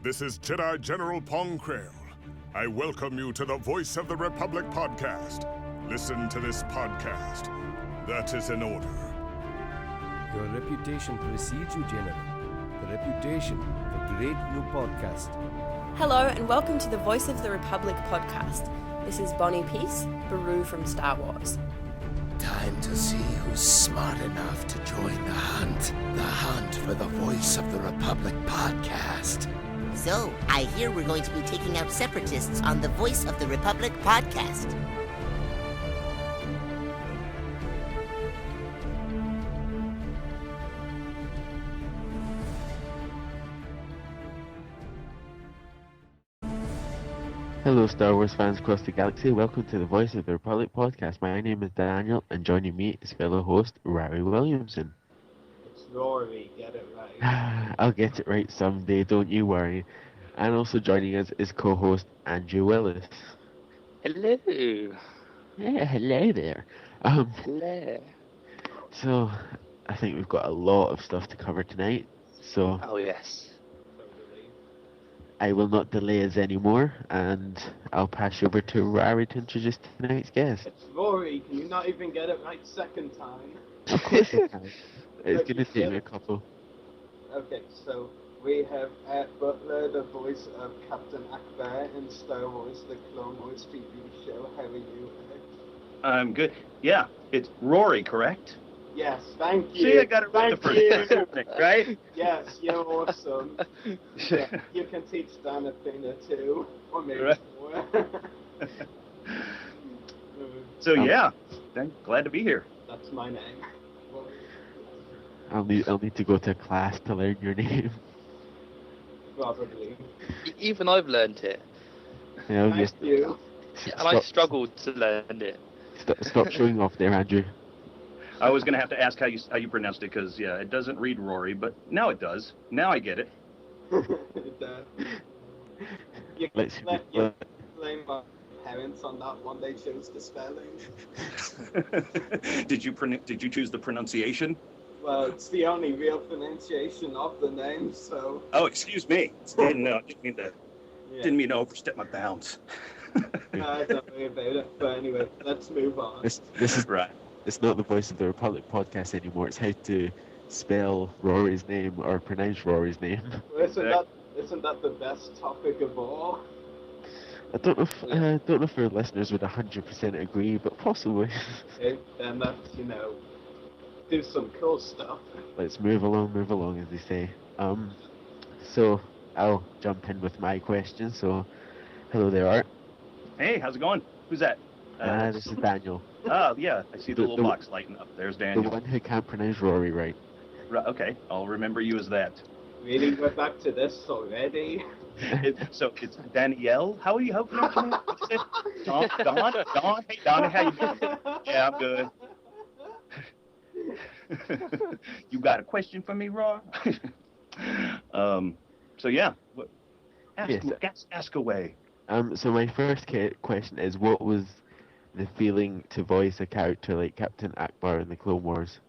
This is Jedi General Pong Krail. I welcome you to the Voice of the Republic podcast. Listen to this podcast. That is an order. Your reputation precedes you, General. The reputation of a great new podcast. Hello and welcome to the Voice of the Republic podcast. This is Bonnie Peace, Baru from Star Wars. Time to see who's smart enough to join the hunt. The hunt for the Voice of the Republic podcast. So, I hear we're going to be taking out separatists on the Voice of the Republic podcast. Hello Star Wars fans across the galaxy, welcome to the Voice of the Republic podcast. My name is Daniel and joining me is fellow host Rory Williamson. It's Rory, get it right. I'll get it right someday, don't you worry. And also joining us is co-host Andrew Willis. Hello. Yeah, hello there. Hello. So, I think we've got a lot of stuff to cover tonight, so Oh yes. I will not delay us anymore, and I'll pass you over to Rory to introduce tonight's guest. It's Rory, can you not even get it right second time? Of course I can. It's going to take me a couple. Okay, so we have Ed Butler, the voice of Captain Akbar in Star Wars, the Clone Wars TV show. How are you, Ed? I'm good. Yeah, it's Rory, correct? Yes, thank you. See, I got it right Thank the first you. time, right? Yes, you're awesome. Yeah, you can teach Dan a thing or two, or maybe Right. more. So yeah, glad to be here. That's my name. I'll need to go to class to learn your name. Probably. Even I've learned it, Yeah, Thank you. and I struggled to learn it. Stop showing off there, Andrew. I was gonna have to ask how you pronounced it because yeah, it doesn't read Rory, but now it does. Now I get it. You Let's- can you blame my parents on that one. They chose the spelling. Did you choose the pronunciation? Well, it's the only real pronunciation of the name, so Oh, excuse me. Didn't mean to yeah. didn't mean to overstep my bounds. Don't worry about it. But anyway, let's move on. This is Right. it's not the Voice of the Republic podcast anymore. It's how to spell Rory's name or pronounce Rory's name. Isn't that the best topic of all? I don't know if our listeners would 100% agree, but possibly. Okay, then let's do some cool stuff. Let's move along, as they say. So I'll jump in with my question. So, hello there, Art. Hey, how's it going? Who's that? This is Daniel, Oh yeah, I see the the- little box lighting up. There's the Daniel. one who can't pronounce Rory right. Right, okay, I'll remember you as that. Really, we're back to this already. So it's Danielle. How can I pronounce it? Dawn. Hey, Donna, how you doing? Yeah, I'm good. You got a question for me, Raw? So yeah, ask away. So my first question is, what was the feeling to voice a character like Captain Akbar in the Clone Wars?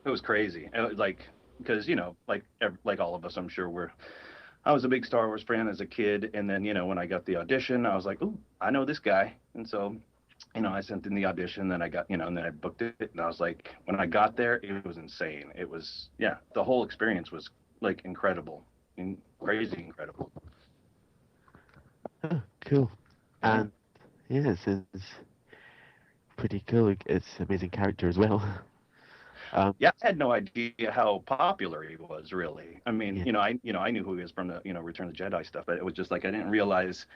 It was crazy. It was like, because like all of us, I'm sure I was a big Star Wars fan as a kid, and then when I got the audition, I was like, ooh, I know this guy, and so I sent in the audition, then I got and then I booked it, and I was like, when I got there, it was insane. It was the whole experience was like incredible, crazy incredible. Oh, cool. And yeah, it's pretty cool. It's an amazing character as well. Yeah, I had no idea how popular he was, really. I mean, Yeah. I knew who he was from the, Return of the Jedi stuff, but it was just like I didn't realize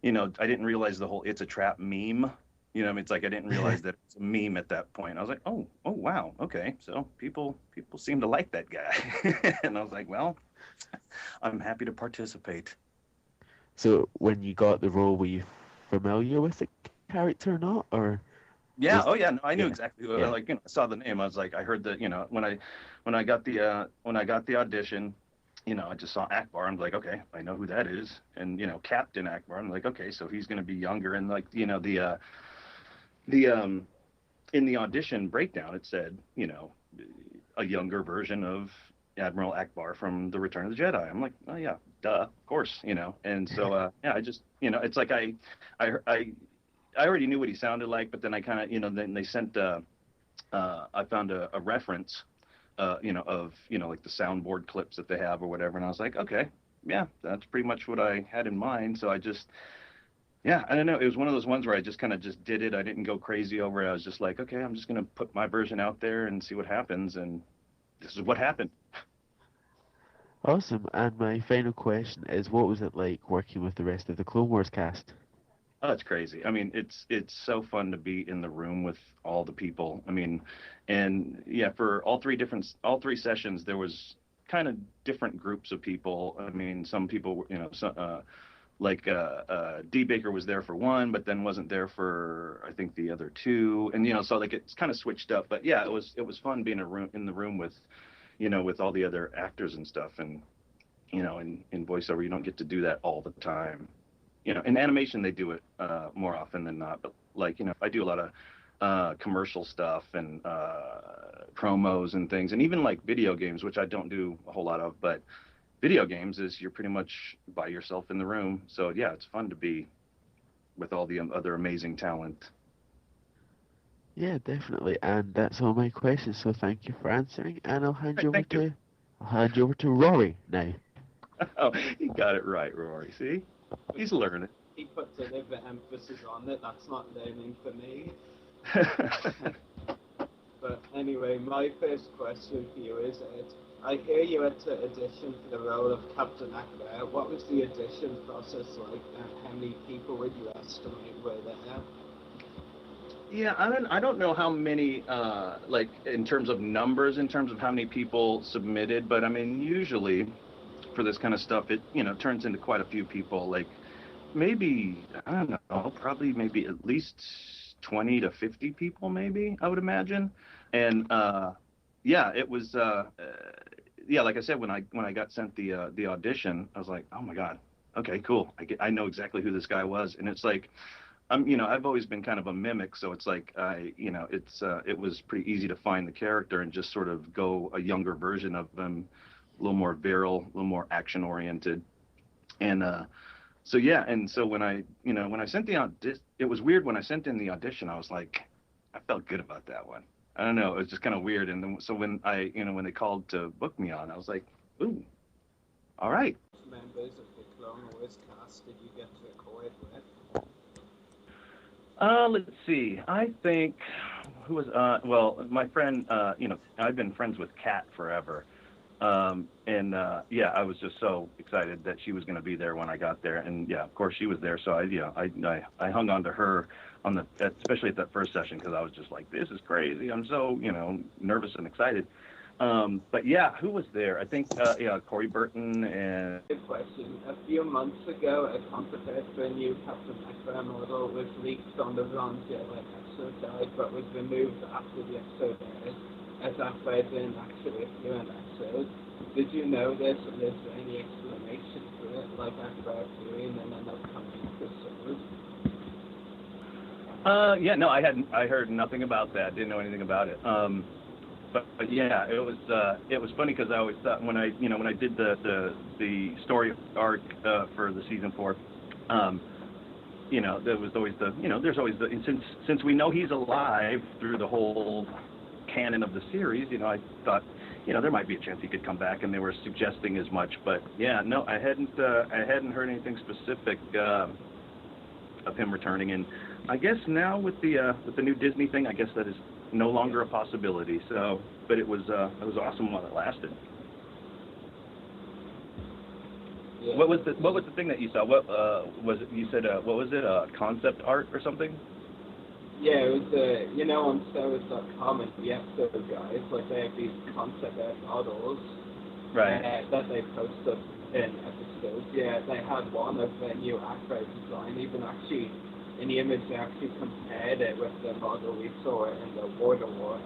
the whole "it's a trap" meme. It's like I didn't realize that it's a meme at that point. I was like, oh wow, okay, so people seem to like that guy, and I was like, well, I'm happy to participate. So when you got the role, were you familiar with the character or not, or? Yeah. Just- Oh yeah. No, I knew yeah, exactly. yeah. Like I saw the name. I was like, I heard that. When I got the audition, I just saw Akbar. I'm like, okay, I know who that is. And Captain Akbar. I'm like, okay, so he's gonna be younger. And like, the in the audition breakdown, it said, a younger version of Admiral Akbar from The Return of the Jedi. I'm like, oh yeah, duh, of course, And so yeah, I just, it's like I already knew what he sounded like, but then I kind of, then they sent I found a reference, of like the soundboard clips that they have or whatever, and I was like, okay, yeah, that's pretty much what I had in mind. So I just, yeah, I don't know. It was one of those ones where I just kind of just did it. I didn't go crazy over it. I was just like, okay, I'm just gonna put my version out there and see what happens, and this is what happened. Awesome. And my final question is, what was it like working with the rest of the Clone Wars cast? Oh, it's crazy. I mean, it's so fun to be in the room with all the people. I mean, and yeah, for all three sessions, there was kind of different groups of people. I mean, some people, like D Baker was there for one, but then wasn't there for I think the other two, and so like it's kind of switched up. But yeah, it was fun being in the room with, with all the other actors and stuff, and in voiceover you don't get to do that all the time. In animation they do it more often than not, but like I do a lot of commercial stuff and promos and things, and even like video games, which I don't do a whole lot of, but video games is you're pretty much by yourself in the room. So yeah, it's fun to be with all the other amazing talent. Yeah, definitely. And that's all my questions. So thank you for answering, and I'll hand you over to Rory now. Oh, you got it right, Rory. See, he's learning. He puts a little bit of emphasis on it. That's not learning for me. But anyway, my first question for you is, I hear you had to audition for the role of Captain Akbar. What was the audition process like, and how many people would you estimate were there? Yeah, I don't know how many, like in terms of numbers, in terms of how many people submitted, but I mean, usually for this kind of stuff, it, turns into quite a few people, like maybe, I don't know, probably maybe at least 20 to 50 people, maybe, I would imagine. And, yeah, it was, yeah, like I said, when I got sent the audition, I was like, oh my God, okay, cool. I know exactly who this guy was. And it's like, I've always been kind of a mimic, so it's like it was pretty easy to find the character and just sort of go a younger version of them, a little more virile, a little more action oriented. And so yeah, and so when I sent the audition, it was weird when I sent in the audition. I was like, I felt good about that one. I don't know, it was just kind of weird. And then, so when when they called to book me on, I was like, ooh, all right. Members of the Clone Wars cast did you get to record with? Let's see. I think who was well, my friend. I've been friends with Kat forever, and yeah, I was just so excited that she was going to be there when I got there, and yeah, of course she was there. So I hung on to her especially at that first session, because I was just like, this is crazy. I'm so nervous and excited. But yeah, who was there? I think Corey Burton and. Good question. A few months ago, a concept for a new Captain Akbar model was leaked on the Ron Jellic episode side, but was removed after the episode aired, as Akbar didn't actually appear in the episode. Did you know this, and is there any explanation for it, like Akbar appearing in an upcoming episode? Yeah, no, I heard nothing about that. Didn't know anything about it. But yeah, it was funny, because I always thought when I did the story arc for the season 4, there was always there's always since we know he's alive through the whole canon of the series, I thought there might be a chance he could come back, and they were suggesting as much. But yeah, no, I hadn't heard anything specific of him returning. And I guess now with the new Disney thing, I guess that is no longer a possibility. So, but it was awesome while it lasted. Yeah. What was the thing that you saw? What was it? You said what was it? Concept art or something? Yeah, it was on StarWars.com and the episode guys, like they have these concept art models, right? That they post up in episodes. Yeah, they had one of the new Akbar design. Even actually, in the image, they actually compared it with the model we saw in the Border War.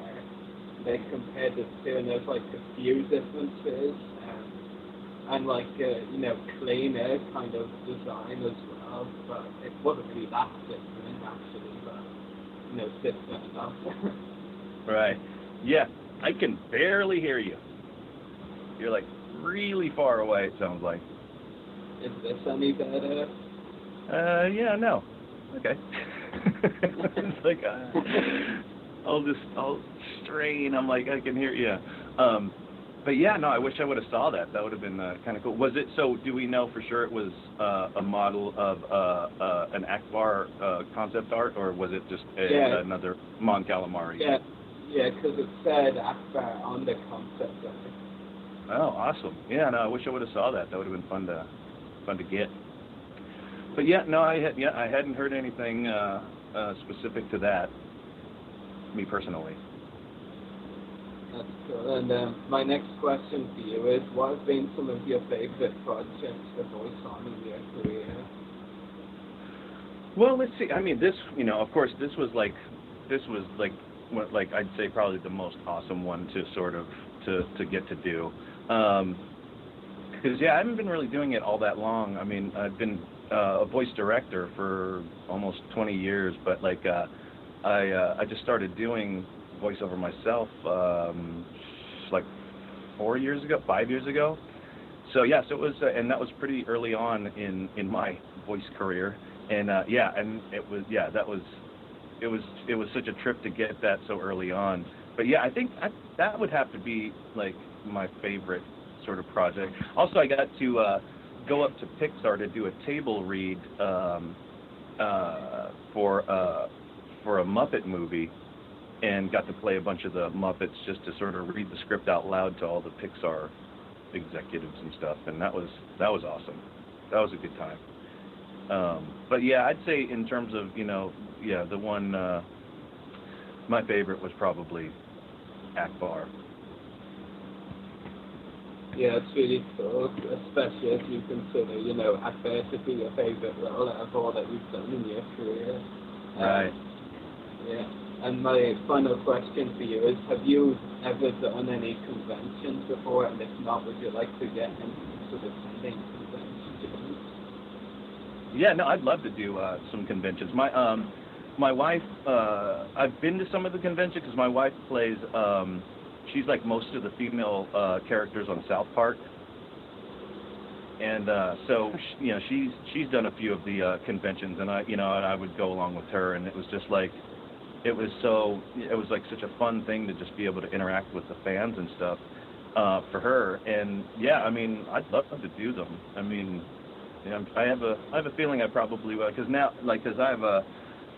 They compared the two, and there's like a few differences, and like cleaner kind of design as well. But it wasn't really that different actually, but different enough. Right. Yeah, I can barely hear you. You're like really far away. It sounds like. Is this any better? Yeah, no. Okay. It's like I'll strain. I'm like, I can hear you. But yeah, no, I wish I would have saw that. That would have been kind of cool. Was it, so do we know for sure it was a model of an Akbar concept art, or was it just another Mon Calamari? Yeah, because it said Akbar on the concept art. Oh, awesome. Yeah, no, I wish I would have saw that. That would have been fun to get. But yeah, no, I hadn't heard anything specific to that, me personally. That's cool. And my next question for you is, what have been some of your favorite projects to voice on in your career? Well, let's see. I mean, this, of course, this was like I'd say probably the most awesome one to sort of to get to do. Because I haven't been really doing it all that long. I mean, I've been a voice director for almost 20 years, but like I just started doing voiceover myself like 5 years ago. So yes, it was, and that was pretty early on in my voice career. And and it was such a trip to get that so early on. But yeah, I think that would have to be like my favorite sort of project. Also, I got to go up to Pixar to do a table read for a Muppet movie, and got to play a bunch of the Muppets just to sort of read the script out loud to all the Pixar executives and stuff, and that was awesome. That was a good time. But yeah, I'd say in terms of, the one, my favorite was probably Akbar. Yeah, it's really cool, especially as you consider, Akbar to be your favorite role out of all that you've done in your career. Right. Yeah. And my final question for you is, have you ever done any conventions before? And if not, would you like to get into sort of attending conventions? Yeah, no, I'd love to do some conventions. My wife, I've been to some of the conventions because my wife plays, she's like most of the female characters on South Park. And so, she's done a few of the conventions, and I would go along with her, and it was just like, it was like such a fun thing to just be able to interact with the fans and stuff for her. And yeah, I mean, I'd love to do them. I mean, I have a feeling I probably will, because now, like, because I have a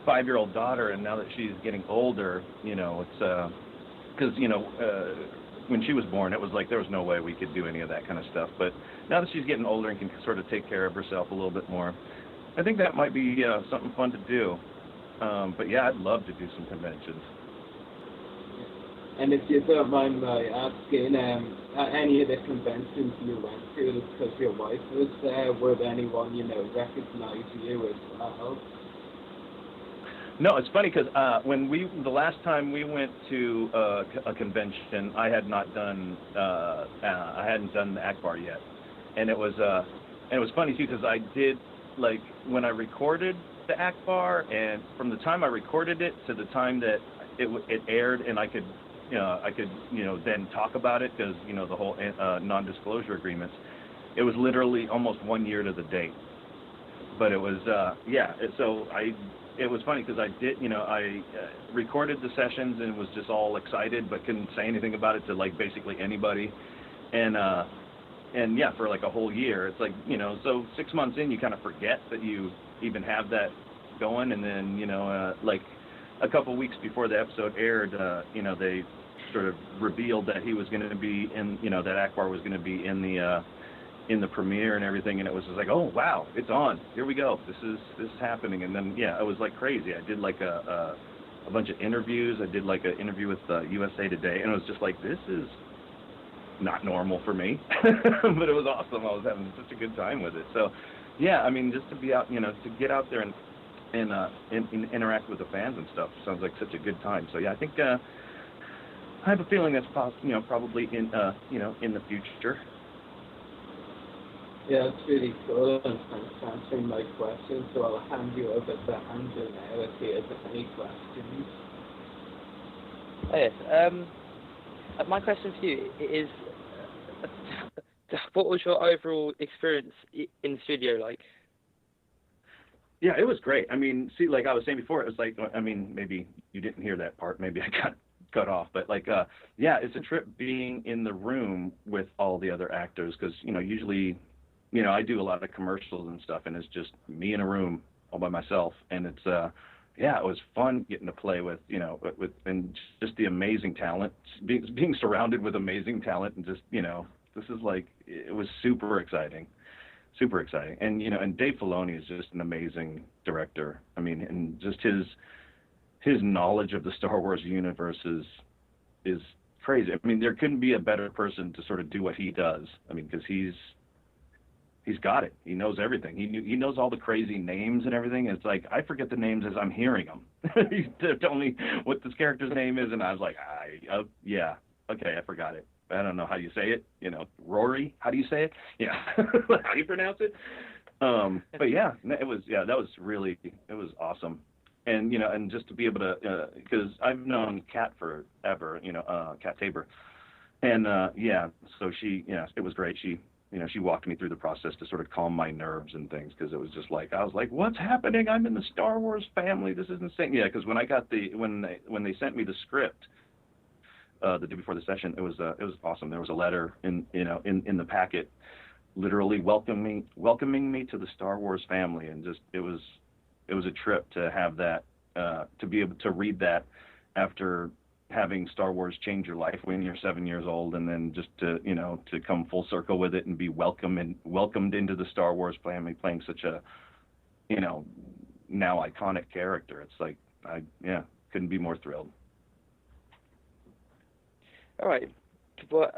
5-year-old daughter, and now that she's getting older, it's because when she was born, it was like there was no way we could do any of that kind of stuff. But now that she's getting older and can sort of take care of herself a little bit more, I think that might be something fun to do. But yeah, I'd love to do some conventions. And if you don't mind my asking, at any of the conventions you went to, because your wife was there, would anyone, recognize you as well? No, it's funny because the last time we went to a convention, I hadn't done the Akbar yet, and it was funny too, because I did, like, when I recorded the Akbar, and from the time I recorded it to the time that it aired, and I could then talk about it, because the whole non-disclosure agreements, it was literally almost 1 year to the date. But it was it was funny because I did, I recorded the sessions and was just all excited, but couldn't say anything about it to, like, basically anybody. And yeah, for like a whole year, it's like, so 6 months in, you kind of forget that you even have that going. And then, like a couple weeks before the episode aired, they sort of revealed that he was going to be in, that Akbar was going to be in the premiere and everything, and it was just like, oh wow, it's on, here we go, this is happening. And then yeah, it was like crazy. I did like a bunch of interviews. I did like an interview with USA Today, and it was just like, this is not normal for me. But it was awesome. I was having such a good time with it. So yeah, I mean, just to be out, to get out there and interact with the fans and stuff sounds like such a good time. So yeah, I think I have a feeling that's probably in the future. Yeah, it's really cool, and thanks for answering my questions. So I'll hand you over to Andrew now if he has any questions. Oh, yes. My question for you is, what was your overall experience in the studio like? Yeah, it was great. I mean, see, like I was saying before, it was like, I mean, maybe you didn't hear that part. Maybe I got cut off. But like, yeah, it's a trip being in the room with all the other actors because, usually, I do a lot of commercials and stuff, and it's just me in a room all by myself. And it's, yeah, it was fun getting to play with, and just the amazing talent, being surrounded with amazing talent, and just, this is like, it was super exciting. Super exciting. And, and Dave Filoni is just an amazing director. I mean, and just his knowledge of the Star Wars universe is crazy. I mean, there couldn't be a better person to sort of do what he does. I mean, because he's got it. He knows everything. He knows all the crazy names and everything. It's like, I forget the names as I'm hearing them. He told me what this character's name is, and I was like, yeah, okay, I forgot it. I don't know how you say it, Rory, how do you say it? Yeah. How do you pronounce it? But yeah, that was awesome. And, and just to be able to, because I've known Kat forever, Kat Tabor. And, so it was great. She walked me through the process to sort of calm my nerves and things, because it was just like, I was like, what's happening? I'm in the Star Wars family. This is insane. Yeah, because when I got when they sent me the script, the day before the session, it was awesome. There was a letter in the packet, literally welcoming me to the Star Wars family, and just it was a trip to have that, to be able to read that after having Star Wars change your life when you're 7 years old, and then just to come full circle with it and be welcomed into the Star Wars family, playing such a now iconic character. It's like couldn't be more thrilled. All right. Well,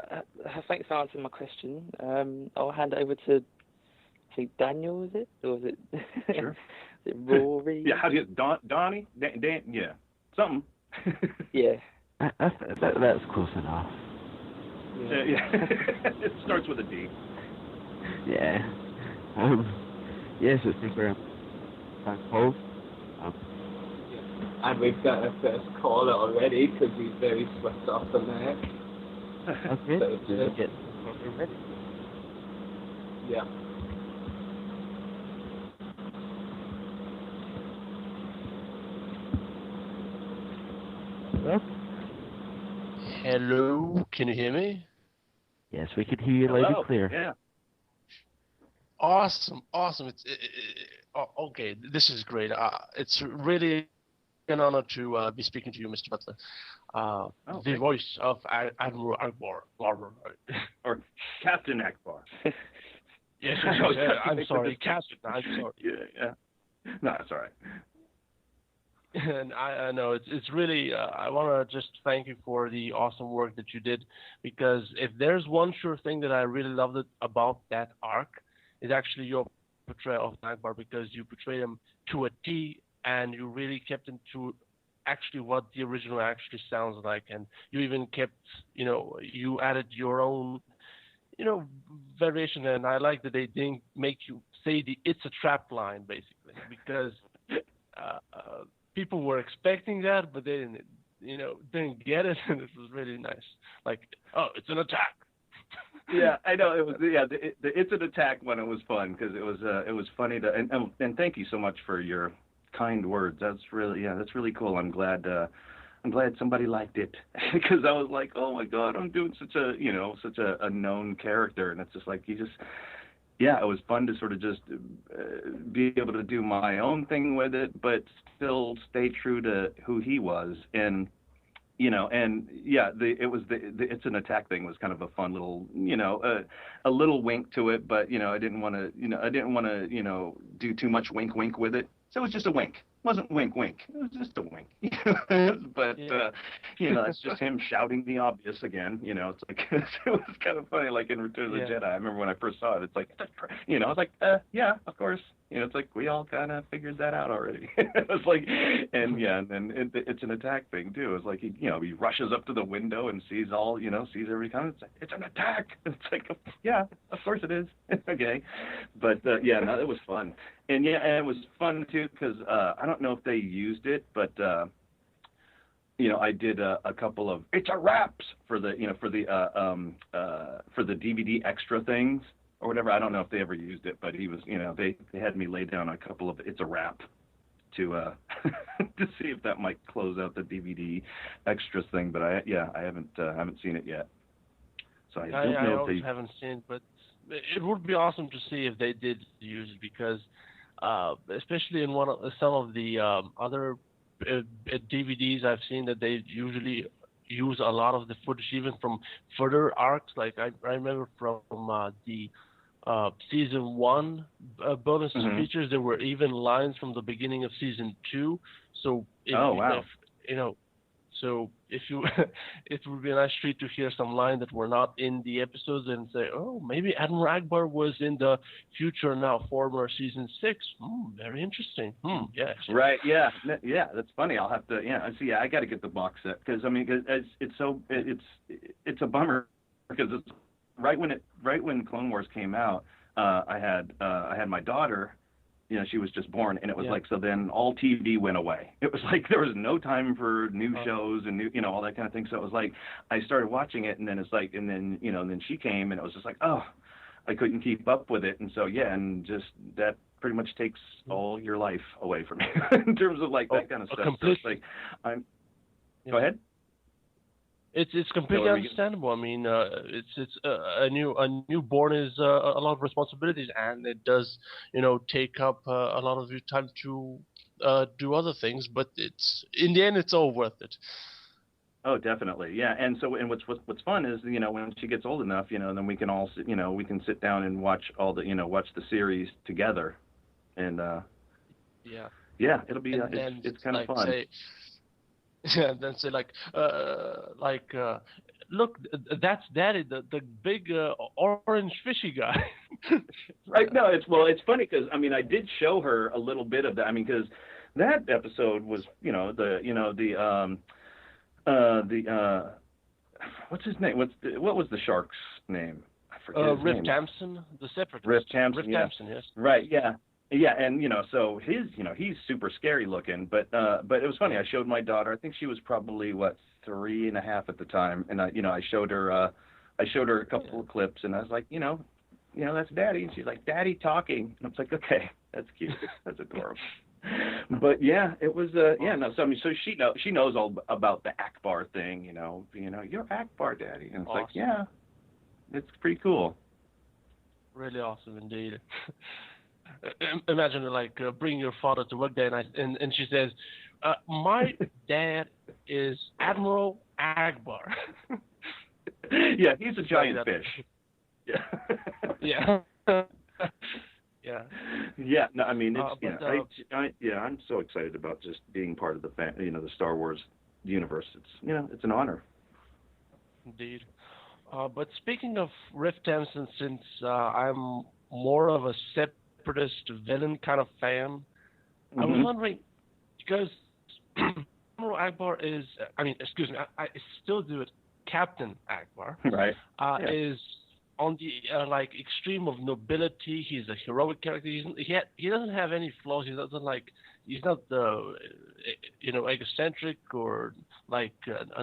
thanks for answering my question. I'll hand it over to, I think, Daniel, is it? Or is it? Sure. Is it Rory? Yeah, how do you, Donnie? Dan, yeah. Something. Yeah. That's close enough. Yeah. It starts with a D. Yeah. Yes, it's super. Thanks, Paul. And we've got a first caller already because he's very swept off the neck. Okay. So Get ready. Yeah. Well, hello, can you hear me? yes, we can hear you loud and clear. Yeah. Awesome. Okay, this is great. It's really an honor to be speaking to you, Mr. Butler. The voice of Admiral Akbar. Or Captain Akbar. Yes, I'm sorry, Captain. I'm sorry. Yeah. No, it's all right. And I know it's really, I want to just thank you for the awesome work that you did, because if there's one sure thing that I really loved about that arc, is actually your portrayal of Akbar, because you portrayed him to a T, and you really kept him to actually what the original actually sounds like, and you even kept, you added your own, variation, and I like that they didn't make you say it's a trap line, basically, because people were expecting that, but they didn't get it, and it was really nice. Like, oh, it's an attack. Yeah, I know it was. Yeah, the it's an attack one. It was fun because it was funny to and thank you so much for your kind words. That's really cool. I'm glad somebody liked it because I was like, oh my God, I'm doing such a known character, and it's just like it was fun to sort of just be able to do my own thing with it, but still stay true to who he was. And the it's an attack thing was kind of a fun little, a little wink to it, but I didn't want to do too much wink with it. So it was just a wink. It wasn't wink. It was just a wink. But it's just him shouting the obvious again. It's like it was kind of funny, like in Return of the Jedi. I remember when I first saw it. It's like, I was like, yeah, of course. It's like we all kind of figured that out already. It was like, and it's an attack thing too. It's like he rushes up to the window and sees every kind. It's like, it's an attack. It's like, yeah, of course it is. Okay, but it was fun. And it was fun too because I don't know if they used it, but I did a couple of "it's a wraps" for the DVD extra things or whatever. I don't know if they ever used it, but he was, they had me lay down a couple of "it's a wrap" to to see if that might close out the DVD extras thing. But I haven't seen it yet. So I don't know if they haven't seen it, but it would be awesome to see if they did use it, because especially in some of the other DVDs I've seen, that they usually use a lot of the footage even from further arcs. Like I remember from the season 1 bonus features, there were even lines from the beginning of season 2. So so if you, it would be a nice treat to hear some lines that were not in the episodes and say, oh, maybe Admiral Akbar was in the future now former season 6. Very interesting. Yeah. Right. Yeah. Yeah. That's funny. I'll have to. Yeah. See. I got to get the box set, because it's a bummer, because it's right when Clone Wars came out. I had my daughter. She was just born, and it was so then all TV went away. It was like there was no time for new shows and new, all that kind of thing. So it was like I started watching it, and then it's like, and then she came, and it was just like, oh, I couldn't keep up with it. And so, and just that pretty much takes all your life away from you in terms of like that kind of stuff. So it's like, go ahead. It's completely understandable. I mean, it's a newborn is a lot of responsibilities, and it does, take up a lot of your time to do other things. But in the end, it's all worth it. Oh, definitely, yeah. And so, and what's fun is, when she gets old enough, then we can all, we can sit down and watch all the, watch the series together, and it'll be it's kind of fun. Yeah, then say look, that's Daddy, the big orange fishy guy. Right. No, it's funny, because I did show her a little bit of that. Because that episode was, what's his name? What was the shark's name? I forget his Riff name. Tamsin, the Separatist. Riff Tamsin, Tamsin, yes. Right. Yeah. Yeah, and so his, he's super scary looking, but it was funny. I showed my daughter. I think she was probably 3.5 at the time, and I showed her a couple of clips, and I was like, that's Daddy, and she's like, Daddy talking, and I was like, okay, that's cute, that's adorable. But yeah, it was so so she knows all about the Akbar thing, you're Akbar, Daddy, and it's awesome. like, yeah, it's pretty cool. Really awesome indeed. Imagine bring your father to work there, and she says, my dad is Admiral Akbar. Yeah, he's a giant fish. Yeah. Yeah. Yeah. Yeah. No, I'm so excited about just being part of the the Star Wars universe. It's it's an honor. Indeed. But speaking of Riff Tamsin, since I'm more of a separatist villain kind of fan, I was wondering, because Admiral Akbar is, I still do it, Captain Akbar, right? Is on the extreme of nobility. He's a heroic character. He doesn't have any flaws. He's not egocentric or a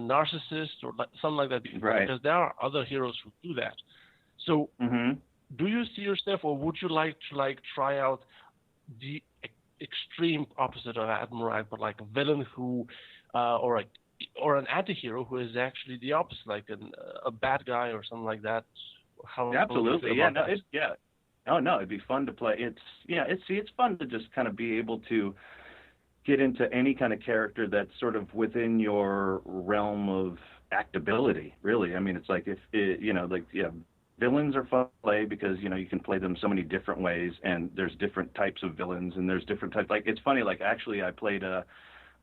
narcissist or something like that. Right. Because there are other heroes who do that. So, do you see yourself, or would you like to try out the extreme opposite of Admiral Akbar, like a villain who, or an anti-hero who is actually the opposite, like a bad guy or something like that? Absolutely, yeah, no, Oh no, it'd be fun to play. It's fun to just kind of be able to get into any kind of character that's sort of within your realm of actability. Really, it's like villains are fun to play because you can play them so many different ways, and there's different types of villains, and there's different types. It's funny. Actually, I played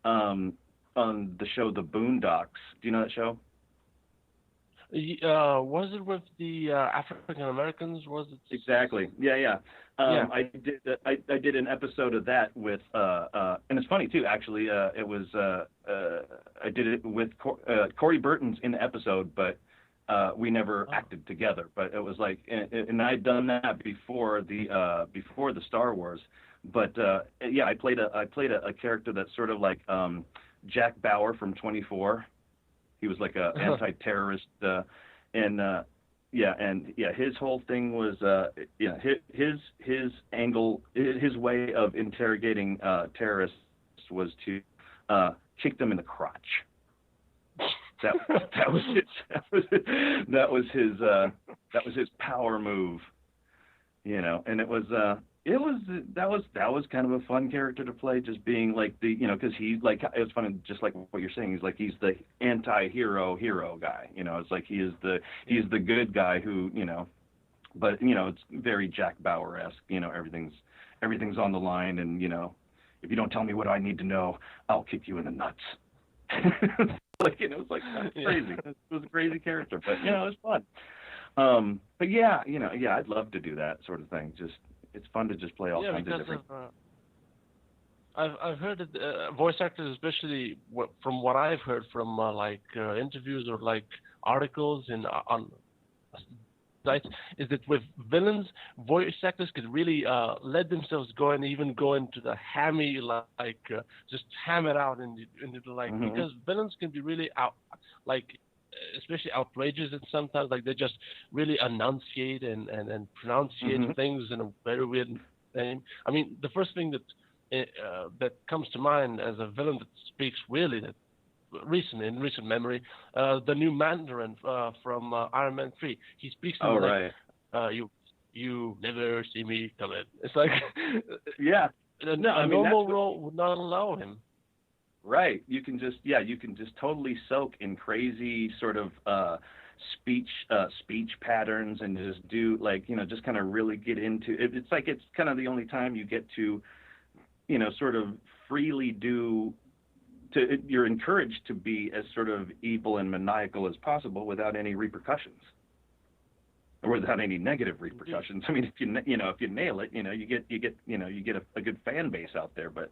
on the show The Boondocks. Do you know that show? Was it with the African Americans? Was it exactly? Yeah. I did an episode of that with and it's funny too. Actually, it was I did it with Corey Burton's in the episode, but we never acted together. But it was and I'd done that before the Star Wars. But I played a character that's sort of Jack Bauer from 24. He was like a anti-terrorist, his whole thing was his angle, his way of interrogating terrorists was to kick them in the crotch. That was his power move, and it was kind of a fun character to play, just being like because he's like, it's funny, just like what you're saying, he's the anti-hero guy, it's like he's the good guy who, but it's very Jack Bauer-esque, everything's on the line, and if you don't tell me what I need to know, I'll kick you in the nuts. It's like that's crazy. It was a crazy character, but it was fun. But I'd love to do that sort of thing. Just it's fun to just play all kinds of different. I've heard that voice actors, especially from what I've heard from interviews or like articles on sites, is that with villains, voice actors could really let themselves go and even go into the hammy, just ham it out into because villains can be really especially outrageous, and sometimes they just really enunciate and pronunciate things in a very weird name. I mean, the first thing that comes to mind as a villain that speaks weirdly, that in recent memory, the new Mandarin from Iron Man 3. He speaks you never see me coming. It's like a normal role would not allow him. Right. You can just totally soak in crazy sort of speech patterns and just do just kind of really get into it. It's like it's kind of the only time you get to sort of freely you're encouraged to be as sort of evil and maniacal as possible without any repercussions or without any negative repercussions. I mean, if you nail it, you get a good fan base out there, but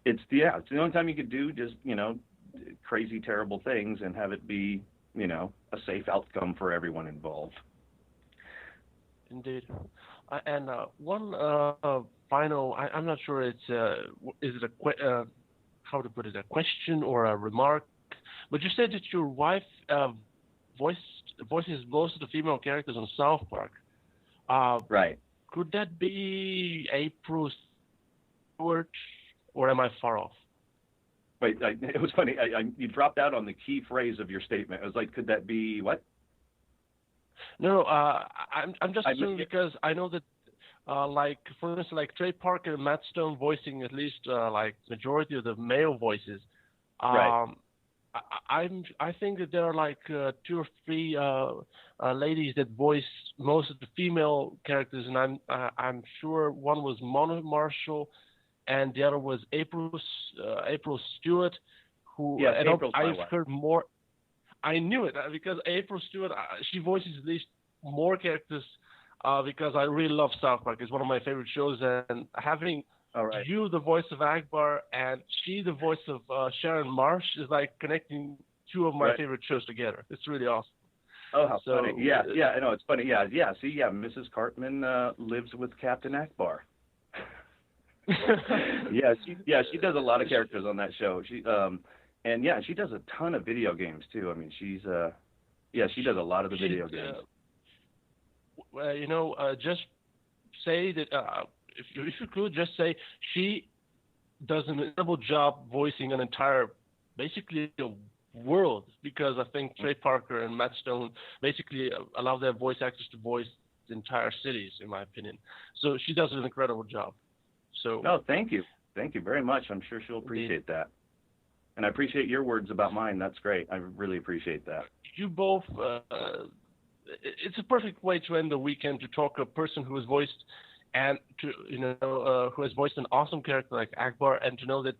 it's the only time you could do just, crazy, terrible things and have it be, a safe outcome for everyone involved. Indeed. And one final, I'm not sure is it how to put it, a question or a remark, but you said that your wife voices most of the female characters on South Park. Right. Could that be April Stewart, or am I far off? Wait, it was funny. You dropped out on the key phrase of your statement. I was like, could that be what? No, I'm just assuming because I know that, for instance, Trey Parker and Matt Stone voicing at least majority of the male voices. Right. I think that there are 2 or 3 ladies that voice most of the female characters, and I'm sure one was Mona Marshall, and the other was April Stewart, who I've heard more. I knew it because April Stewart, she voices at least more characters because I really love South Park. It's one of my favorite shows, and having you the voice of Akbar and she the voice of Sharon Marsh is like connecting 2 of my favorite shows together. It's really awesome. Oh, how funny! Yeah, I know, it's funny. Yeah. See, Mrs. Cartman lives with Captain Akbar. She does a lot of characters on that show. She she does a ton of video games too. I mean, she does a lot of the video games. Just say that if you could just say she does an incredible job voicing an entire, basically a world, because I think Trey Parker and Matt Stone basically allow their voice actors to voice entire cities, in my opinion. So she does an incredible job. So. No, thank you very much. I'm sure she'll appreciate that, and I appreciate your words about mine. That's great. I really appreciate that. You both. It's a perfect way to end the weekend to talk to a person who has voiced who has voiced an awesome character like Akbar, and to know that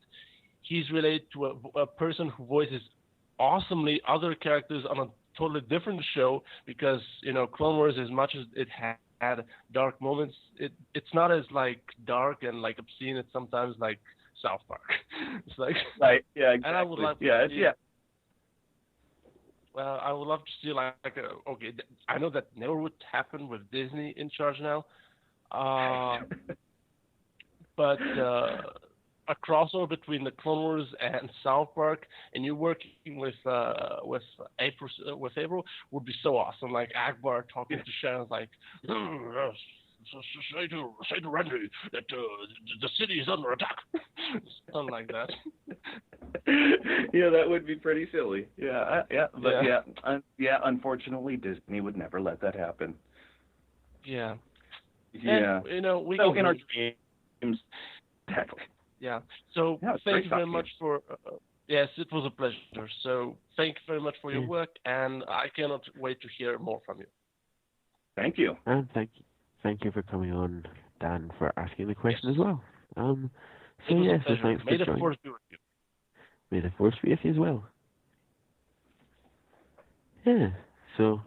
he's related to a person who voices awesomely other characters on a totally different show, because Clone Wars, as much as it had dark moments, it's not as dark and obscene as sometimes South Park. It's right, yeah, exactly. And I would love to Well, I would love to see okay, I know that never would happen with Disney in charge now, but a crossover between the Clone Wars and South Park, and you working with April would be so awesome. Like Akbar talking to Sharon, like, say to Randy that the city is under attack, something like that. Yeah, that would be pretty silly. Unfortunately, Disney would never let that happen. Yeah. Yeah. And, you know, we so can in our dreams. Exactly. Yeah. So Yeah, thank you very much for. Yes, it was a pleasure. So thank you very much for your work, and I cannot wait to hear more from you. Thank you. And thank you for coming on, Dan, for asking the question as well. So thanks for joining. May the force be with you. May the force be with you as well. Yeah. So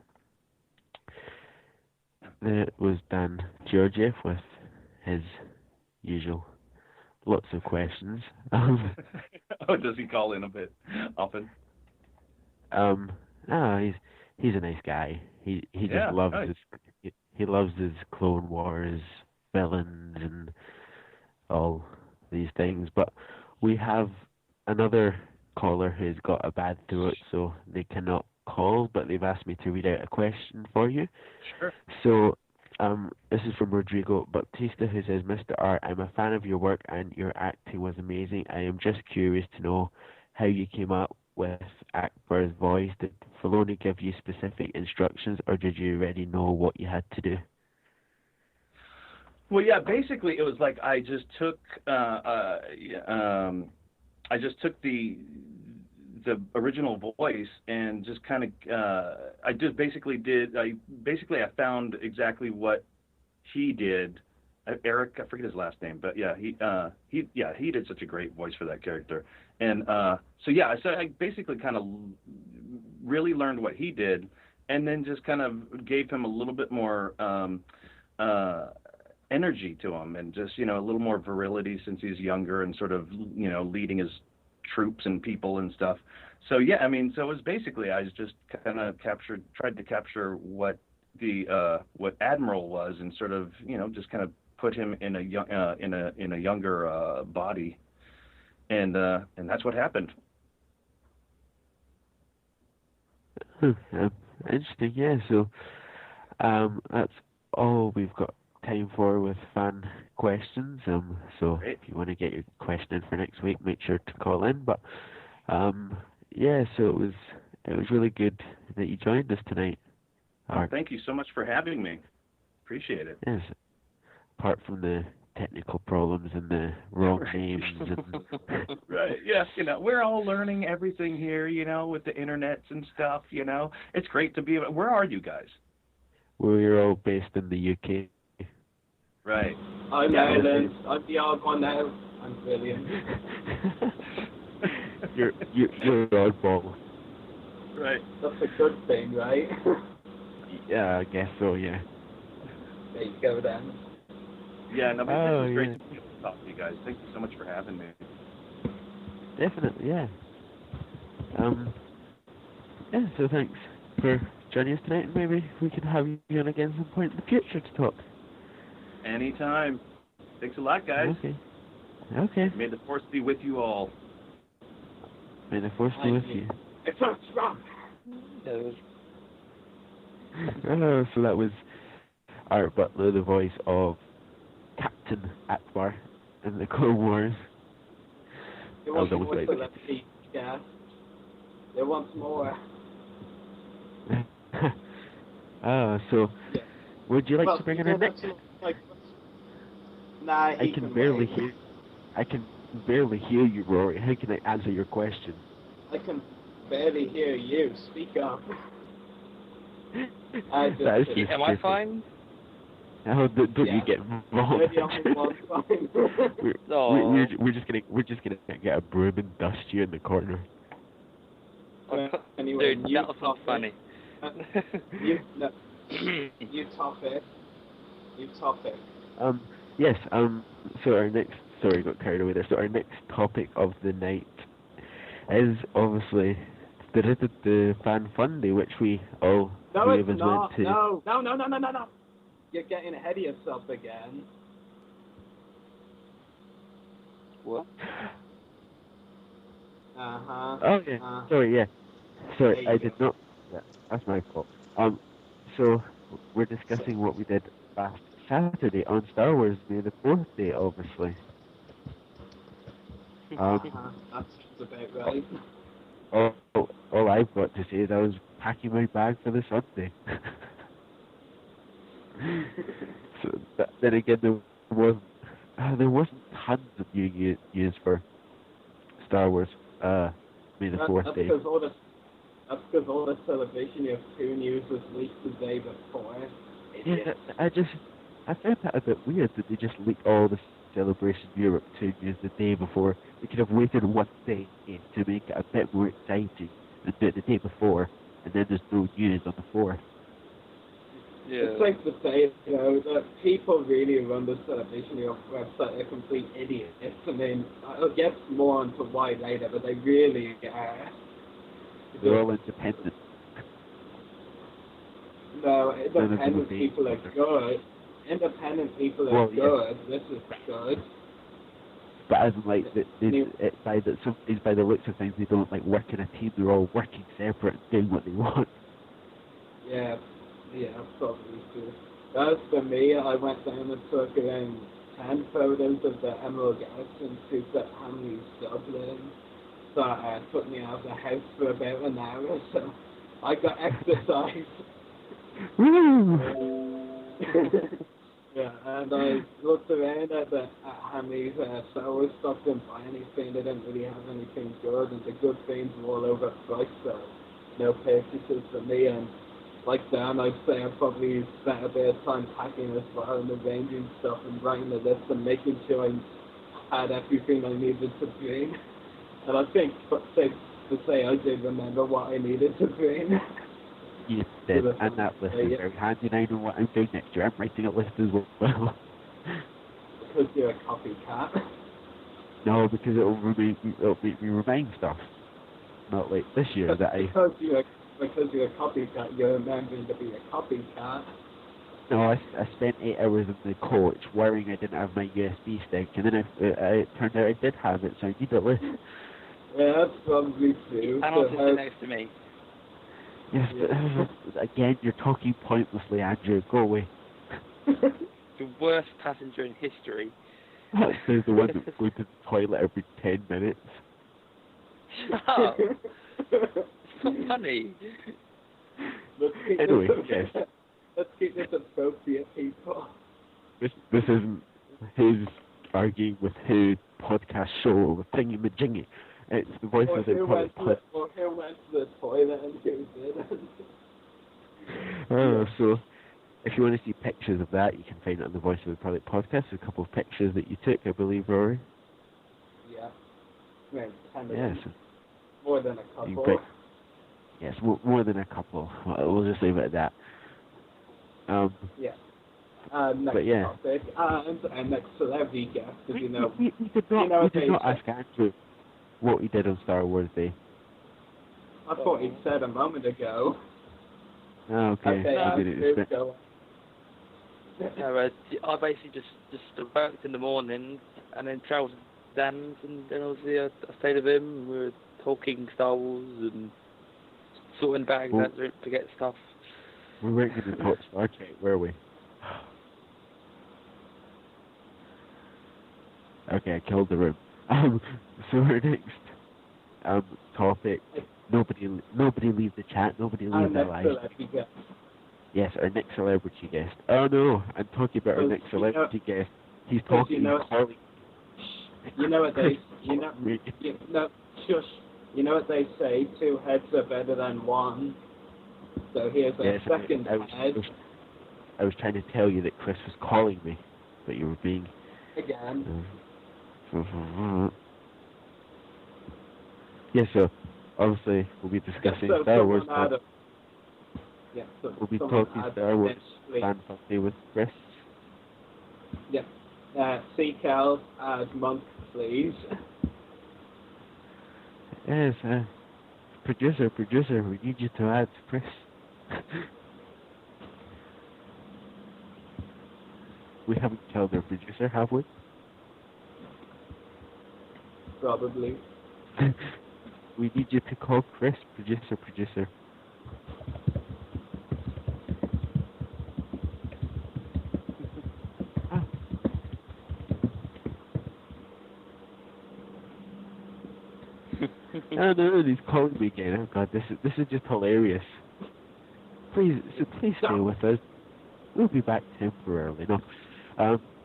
there was Dan Georgiev with his usual lots of questions. Oh, does he call in a bit often? No, he's a nice guy. He just loves he loves his Clone Wars villains and all these things. But we have another caller who's got a bad throat, so they cannot call, but they've asked me to read out a question for you. Sure. So, this is from Rodrigo Baptista, who says, Mr. R, I'm a fan of your work and your acting was amazing. I am just curious to know how you came up with Akbar's voice. Did Filoni give you specific instructions, or did you already know what you had to do? Well, yeah, basically it was like I just took the original voice and just kind of I found exactly what he did. Eric, I forget his last name, but yeah, he did such a great voice for that character. And so I basically kind of really learned what he did, and then just kind of gave him a little bit more energy to him, and just, you know, a little more virility since he's younger and sort of, you know, leading his troops and people and stuff. So yeah, I mean, so it was basically I just kind of tried to capture what the what Admiral was, and sort of, you know, just kind of put him in a younger body, and that's what happened. Interesting, yeah. So that's all we've got time for with fan questions. So Great. If you want to get your question in for next week, make sure to call in. But so it was really good that you joined us tonight. Thank you so much for having me. Appreciate it. Yes. Apart from the technical problems and the wrong names. And Right. Yeah. You know, we're all learning everything here, you know, with the internets and stuff, you know. It's great to be. Where are you guys? We're all based in the UK. Right. I'm Ireland. I'm the odd one now. I'm brilliant. You're oddball. Right. That's a good thing, right? Yeah, I guess so, yeah. There you go then. Yeah, no, but this is great to be able to talk to you guys. Thank you so much for having me. Definitely, yeah. So thanks for joining us tonight, and maybe we can have you on again some point in the future to talk. Anytime. Thanks a lot, guys. Okay. May the force be with you all. May the force be with you. It's not strong. So that was Art Butler, the voice of Captain Akbar in the Clone Wars. There wants more celebrity, yeah. There wants more. So would you like to bring in a Nick? Nah, I can barely hear you, Rory. How can I answer your question? I can barely hear you. Speak up. Am I fine? Oh, don't you get involved? We're just gonna get a broom and dust you in the corner. Anyway, Dude, that was not funny. You topic. Yes. So our next, sorry, got carried away there. So our next topic of the night is obviously the Fan Fun Day, which we all three of us went to. No. You're getting ahead of yourself again. What? Oh yeah. Sorry, yeah. Sorry, I did not. Yeah, that's my fault. So we're discussing what we did last Saturday on Star Wars Day, the 4th day, obviously. That's about right. All I've got to say is I was packing my bag for the Sunday. So then again, there wasn't tons of new news for Star Wars. May the 4th day. That's because all the Celebration of 2 news was leaked the day before. Yeah, I found that a bit weird that they just leaked all the Celebration Europe 2 news the day before. They could have waited one day to make it a bit more exciting and do it the day before, and then there's no news on the 4th. Yeah. It's like to say, that people really run the Celebration Europe website are complete idiots. I mean, I'll get more onto why later, but they really are. They're all independent. No, independent people are good. Independent people are good. This is good. But as like by the looks of things, they don't like work in a team. They're all working separate and doing what they want. Yeah, probably true. As for me, I went down and took around 10 photos of the Emerald Galaxy suits at Hamley's Dublin. So it took me out of the house for about an hour, so I got exercise. Yeah, and I looked around at Hamley's Star Wars stuff, didn't buy anything, they didn't really have anything good, and the good things were all overpriced, so no purchases for me. And like Dan, I'd say I probably spent a bit of time packing as well and arranging stuff and writing the list and making sure I had everything I needed to bring. And I think, safe to say, I did remember what I needed to bring. You did, and that list is very handy, and I know what I'm doing next year. I'm writing a list as well. Because you're a copycat. No, because it'll make me remind stuff. Not like this year that I... Because you're a copycat, you're remembering to be a copycat. No, I spent 8 hours in the coach worrying I didn't have my USB stick, and then it turned out I did have it, so I need a list. Yeah, that's probably true. And also sit next to me. Yes, but again, you're talking pointlessly, Andrew. Go away. The worst passenger in history. Says the one that goes to the toilet every 10 minutes. Shut up. It's not funny. Anyway, yes. Let's keep this appropriate, people. This isn't his arguing with his podcast show or thingy-majingy. It's the voice of the Republic podcast. Or who went to the toilet and who didn't. So, if you want to see pictures of that, you can find it on the Voice of the Republic podcast. A couple of pictures that you took, I believe, Rory. Yeah. Right, yes. More than a couple. Yes, more than a couple. We'll just leave it at that. Yeah. Next topic. And next celebrity guest, because we did not ask Andrew what he did on Star Wars Day. I thought he said a moment ago. Oh, okay. Go. No, I basically just worked in the morning and then travelled to Dan's, and then obviously I stayed with him and we were talking Star Wars and sorting bags out to get stuff. We weren't going to talk Star Trek, were we? Okay, I killed the room. So our next topic. Nobody leave the chat. Nobody leave their lives. Yes, our next celebrity guest. Oh no, I'm talking about our next celebrity guest. He's talking. Calling. You know what they? Shush. You know what they say? 2 heads are better than 1. So here's a second head. I was trying to tell you that Chris was calling me, but you were being... Again. Yeah, so obviously we'll be discussing Star Wars. We'll be talking Star Wars fan family with Chris. Yep. Seacal, add month, please. Yes, producer, we need you to add Chris. We haven't killed our producer, have we? probably. We need you to call Chris, producer. No, he's calling me again. Oh God, this is just hilarious. Please stay with us. We'll be back temporarily. No,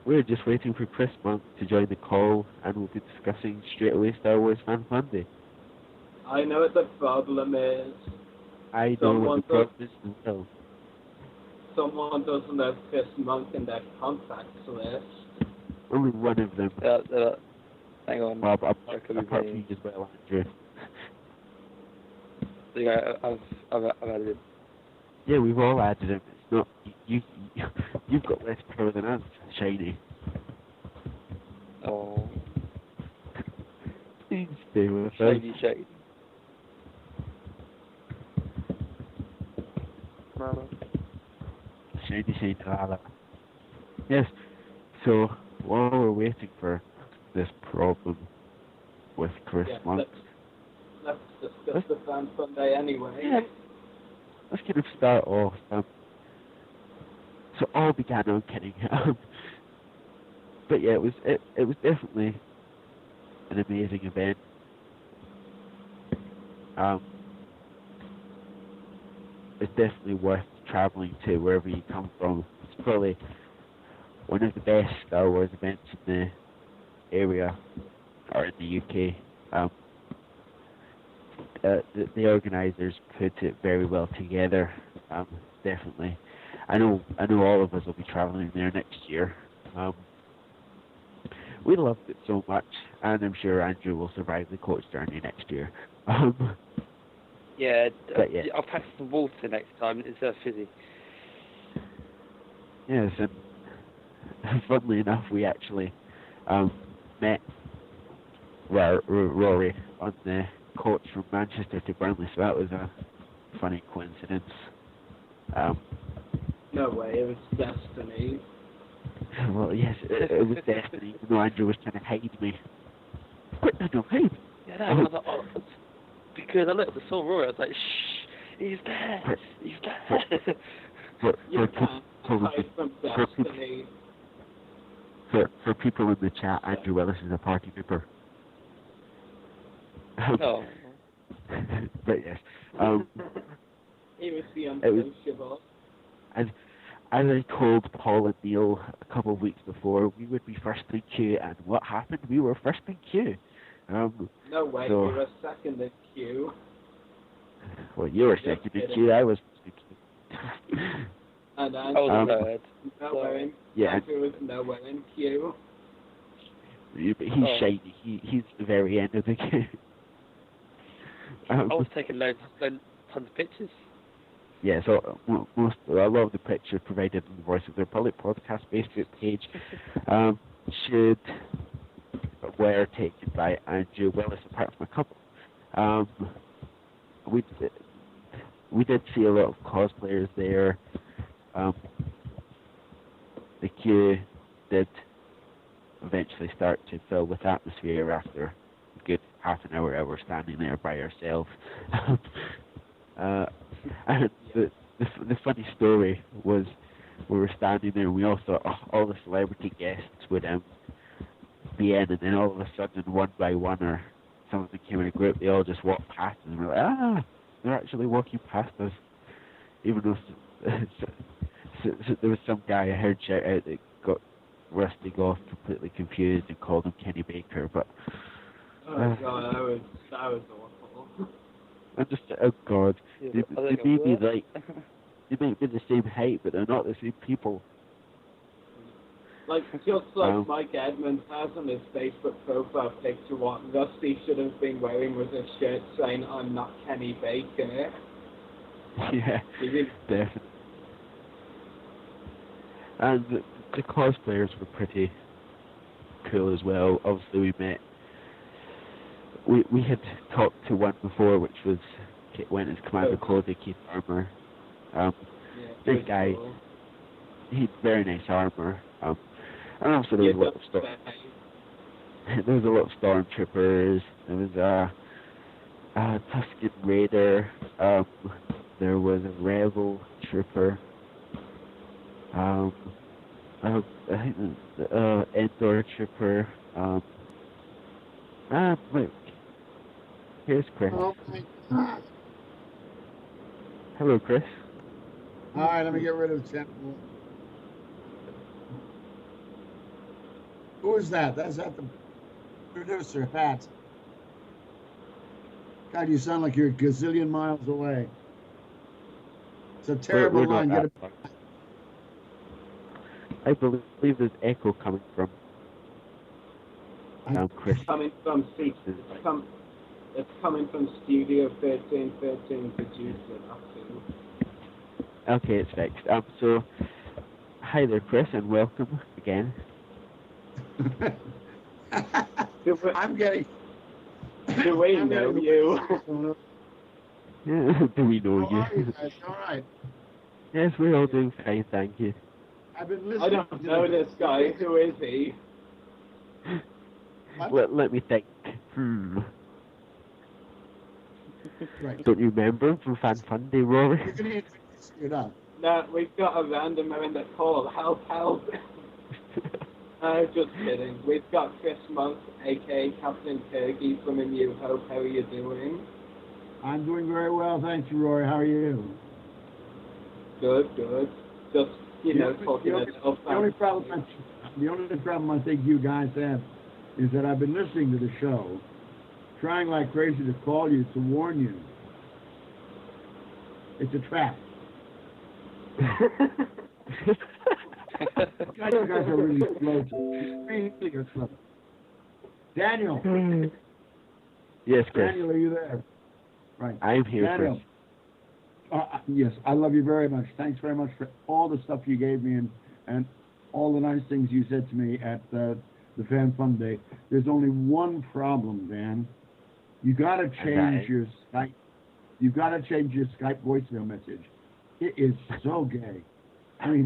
we're just waiting for Chris Monk to join the call, and we'll be discussing straight away Star Wars Fan Monday. I know what the problem is. I know what the problem is as well. Someone doesn't have Chris Monk in their contacts list. Only one of them. Hang on. Well, apart from you as well, Andrew. Yeah, I've added him. Yeah, we've all added him. It's not you've got less power than us, Shiny. Oh. Please stay with us. Shady. Mama. Shady, lala. Yes. So while we're waiting for this problem with Chris Monk, let's discuss the Fan Sunday anyway. Yeah. Let's kind of start off. So all began. I'm kidding. But yeah, it was definitely an amazing event. It's definitely worth traveling to wherever you come from. It's probably one of the best Star Wars events in the area or in the UK. The organisers put it very well together. Definitely, I know all of us will be travelling there next year. We loved it so much, and I'm sure Andrew will survive the coach journey next year. Yeah, yeah. I'll pack some water next time instead of fizzy. Yes, and funnily enough, we actually met Rory on the coach from Manchester to Burnley, so that was a funny coincidence. No way, it was destiny. Well, yes, it was destiny, even though Andrew was trying to hide me. Quick, Andrew, hide! Yeah, no, I was like, because I looked at saw Rory, I was like, shh, he's there. For people in the chat, Andrew Willis is a party pooper. No. But yes. He was the unsociable. And as I told Paul and Neil a couple of weeks before, we would be first in queue, and what happened? We were first in queue. No way, so, you were second in queue. Well, you were second in queue, I was first in queue. And I was third. Andrew was nowhere in queue. But he's shiny. He's the very end of the queue. I was taking tons of pictures. Yeah, so a lot of the pictures provided on the Voice of the Republic podcast Facebook page were taken by Andrew Willis, apart from a couple. We did see a lot of cosplayers there. The queue did eventually start to fill with atmosphere after a good half an hour standing there by ourselves. And the funny story was we were standing there and we all thought all the celebrity guests would be in, and then all of a sudden, one by one, or some of them came in a group, they all just walked past us, and we're like, they're actually walking past us, even though so there was some guy I heard shout out that got Rusty Goff completely confused and called him Kenny Baker, but God, that was awful. I'm just oh God, Yeah, they might be the same height, but they're not the same people. Like, just like Mike Edmonds has on his Facebook profile picture, what Rusty should have been wearing was a shirt saying, "I'm not Kenny Baker." Yeah, definitely. And the cosplayers were pretty cool as well. Obviously, we had talked to one before, which was went as Commander Cody, Keith Armour. Big guy. Cool. He had very nice armour. And also there was a lot of there was a lot of stormtroopers. There was a Tusken Raider. There was a Rebel Trooper. I think Endor Trooper. Wait. Here's Chris. Oh my God. Hello, Chris. All right, let me get rid of chat. Who is that? That's not the producer, Pat. God, you sound like you're a gazillion miles away. It's a terrible line. Get it. I believe there's echo coming from Chris. Coming from it's coming from Studio 1313 producer. Okay, it's fixed. So, hi there, Chris, and welcome again. I'm getting. Do we know you? Yeah, do we know you? Are you guys? All right. Yes, we're all doing fine, thank you. I've been listening. I don't know this guy. Who is he? Let me think. Right. Don't you remember him from Fan Fun Day, Rory? You're going to introduce it up. No, we've got a randomer in the call. Help. Just kidding. We've got Chris Monk, a.k.a. Captain Kirky from A New Hope. How are you doing? I'm doing very well, thank you, Rory. How are you? Good. Just, talking about the only problem I think you guys have is that I've been listening to the show, trying like crazy to call you to warn you. It's a trap. You guys are really slow. Really slow. Daniel. Yes, Chris. Daniel, are you there? Right. I'm here, Daniel. Chris. Yes, I love you very much. Thanks very much for all the stuff you gave me and all the nice things you said to me at the Fan Fun Day. There's only one problem, Dan. You got to change your Skype. You got to change your Skype voicemail message. It is so gay. I mean,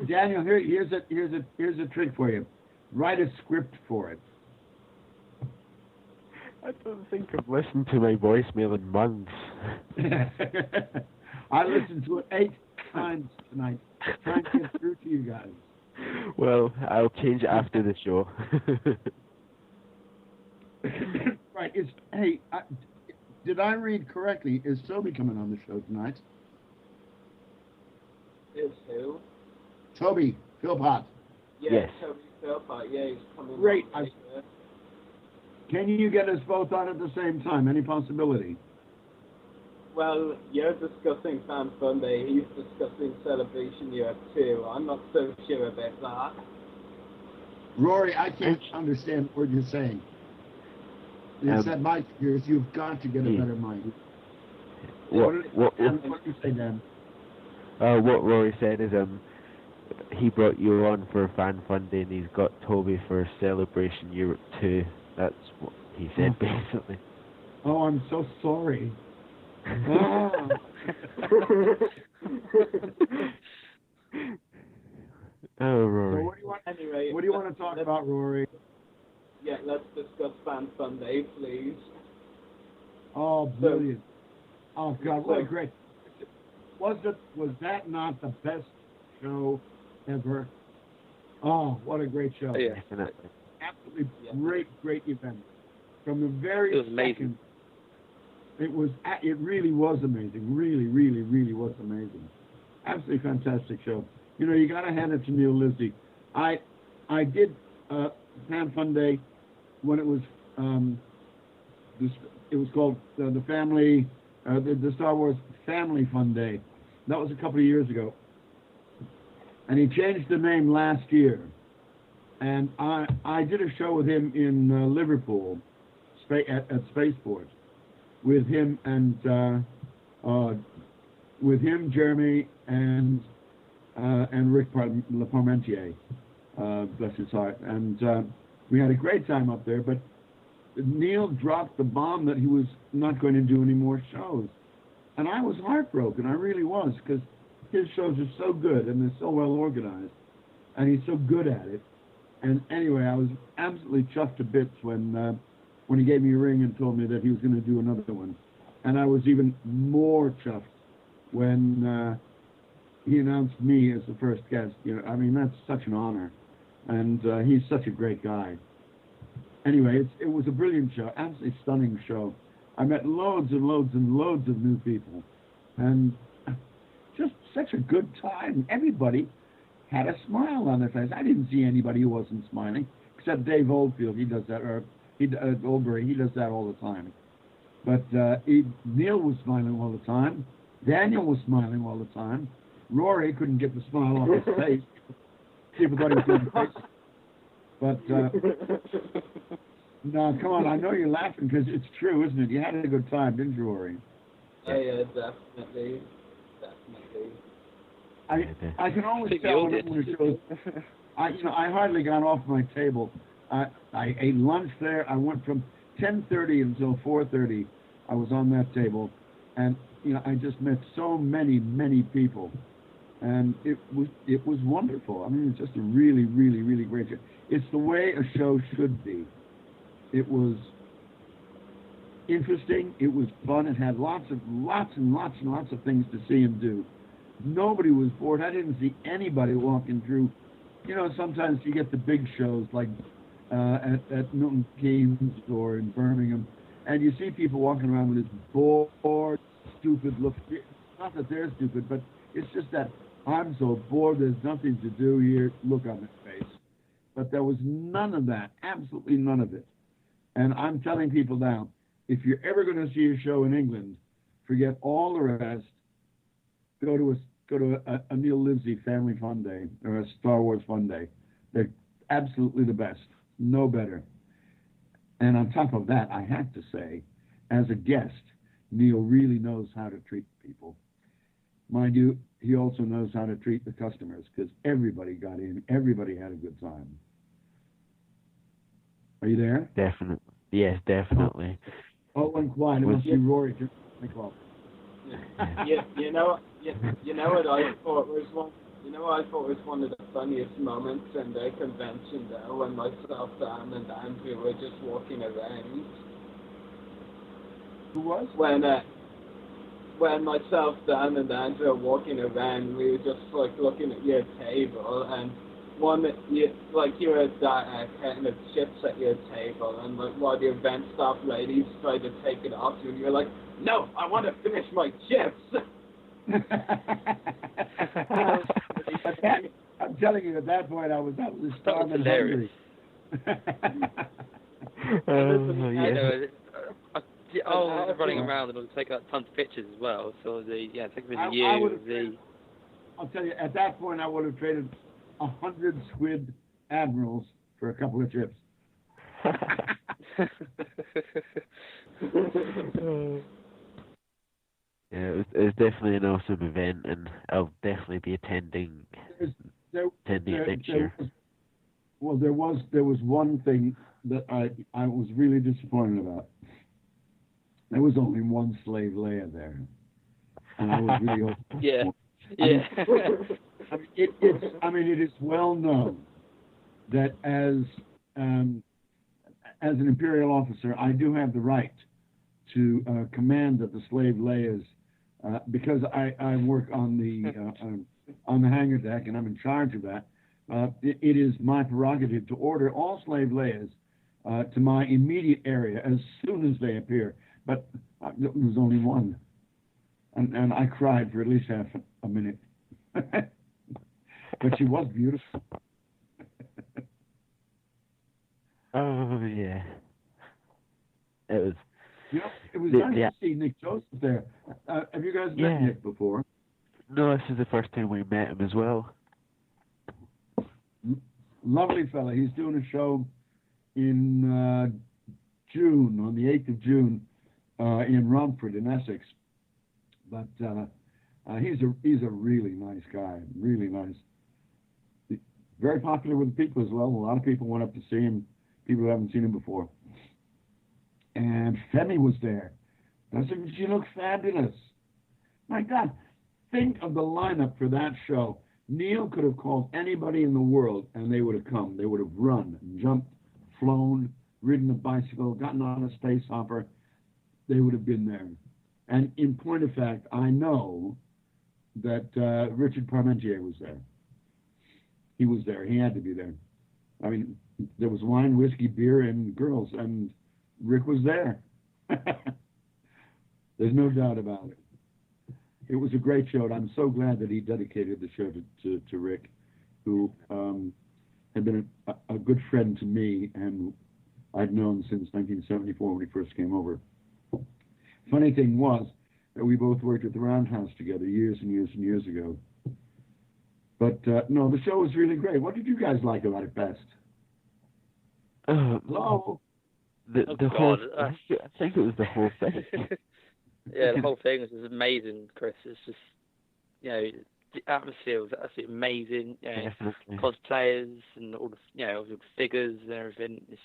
Daniel, here's a trick for you. Write a script for it. I don't think I've listened to my voicemail in months. I listened to it 8 times tonight, trying to get through to you guys. Well, I'll change it after the show. Right. Did I read correctly? Is Toby coming on the show tonight? Is who? Toby Philpott. Yes. Toby Philpott. Yeah, he's coming. Great. Can you get us both on at the same time? Any possibility? Well, you're discussing Fan Fun Day. He's discussing Celebration Year 2. I'm not so sure about that. Rory, I can't understand what you're saying. It's that mic of yours. You've got to get a better mic. What do you say, Dan? What Rory said is he brought you on for Fan Fun Day and he's got Toby for Celebration Europe 2. That's what he said, basically. Oh, I'm so sorry. Oh, Rory. So what do you want to talk about, Rory? Yeah, let's discuss Fan Fun Day, please. Oh, brilliant. Oh, God, what a great... Was that not the best show ever? Oh, what a great show. Yeah. Absolutely great event. From the very second, it really was amazing. Really was amazing. Absolutely fantastic show. You got to hand it to Neil Lizzie. I did Fan Fun Day when it was called the Family, the Star Wars Family Fun Day. That was a couple of years ago. And he changed the name last year. And I did a show with him in Liverpool, at Spaceport, with him and Jeremy and Rick Parmentier, bless his heart. And we had a great time up there. But Neil dropped the bomb that he was not going to do any more shows, and I was heartbroken. I really was, because his shows are so good and they're so well organized. and he's so good at it. And anyway, I was absolutely chuffed to bits when he gave me a ring and told me that he was going to do another one. And I was even more chuffed when he announced me as the first guest. You know, I mean, that's such an honor. And he's such a great guy. Anyway, it was a brilliant show, absolutely stunning show. I met loads and loads and loads of new people. And just such a good time. Everybody had a smile on their face. I didn't see anybody who wasn't smiling, except Dave Oldfield. He does that, or Oldbury. He does that all the time. But Neil was smiling all the time. Daniel was smiling all the time. Rory couldn't get the smile off his face. People thought he was doing crazy. But no, come on. I know you're laughing because it's true, isn't it? You had a good time, didn't you, Rory? Yeah, definitely. I can always tell when it shows. I hardly got off my table. I ate lunch there. I went from 10:30 until 4:30. I was on that table, and I just met so many people, and it was wonderful. I mean, it's just a really, really, really great show. It's the way a show should be. It was interesting. It was fun. It had lots and lots of things to see and do. Nobody was bored. I didn't see anybody walking through. Sometimes you get the big shows like at Milton Keynes or in Birmingham, and you see people walking around with this bored, stupid look. Not that they're stupid, but it's just that I'm so bored, there's nothing to do here, look on their face. But there was none of that, absolutely none of it. And I'm telling people now, if you're ever going to see a show in England, forget all the rest, go to a Neil Livesey Family Fun Day or a Star Wars Fun Day. They're absolutely the best, no better. And on top of that, I have to say, as a guest, Neil really knows how to treat people. Mind you, he also knows how to treat the customers because everybody got in, everybody had a good time. Are you there? Definitely. Yes, definitely. Oh, and quiet. It must be Rory. You know what I thought was one of the funniest moments in the convention though, when myself, Dan, and Andrew were just walking around. Who was? When myself, Dan, and Andrew were walking around, we were just like looking at your table, and you were counting the chips at your table, and like one of the event staff ladies tried to take it off you, and you were like, "No, I want to finish my chips." I'm telling you, at that point, I was starving and hungry. I was running around and I was taking tons of pictures as well. So take me to you. I'll tell you, at that point, I would have traded 100 squid admirals for a couple of chips. Yeah, it was definitely an awesome event, and I'll definitely be attending it next year. Well, there was one thing that I was really disappointed about. There was only one slave Leia there, and I was really hoping. Yeah. It is well known that as an Imperial officer, I do have the right to command of the slave Leias because I work on the hangar deck and I'm in charge of that. It is my prerogative to order all slave Leias to my immediate area as soon as they appear. But there was only one, and I cried for at least half a minute. But she was beautiful. Oh yeah, it was. It was nice to see Nick Joseph there. Have you guys met Nick before? No, this is the first time we met him as well. Lovely fella. He's doing a show in June, on the 8th of June, in Romford in Essex. But he's a really nice guy, really nice. Very popular with the people as well. A lot of people went up to see him, people who haven't seen him before. And Femi was there. Doesn't she look fabulous? My God, think of the lineup for that show. Neil could have called anybody in the world, and they would have come. They would have run, jumped, flown, ridden a bicycle, gotten on a space hopper. They would have been there. And in point of fact, I know that Richard Parmentier was there. He was there. He had to be there. I mean, there was wine, whiskey, beer, and girls, and Rick was there. There's no doubt about it. It was a great show, and I'm so glad that he dedicated the show to Rick, who had been a good friend to me, and I'd known since 1974 when he first came over. Funny thing was that we both worked at the Roundhouse together years and years and years ago. But no, the show was really great. What did you guys like about it best? Hello? The whole, I think it was the whole thing. Yeah, the whole thing was just amazing, Chris. It's just, you know, the atmosphere was absolutely amazing. You know, cosplayers and all the, you know, all the figures and everything. It's...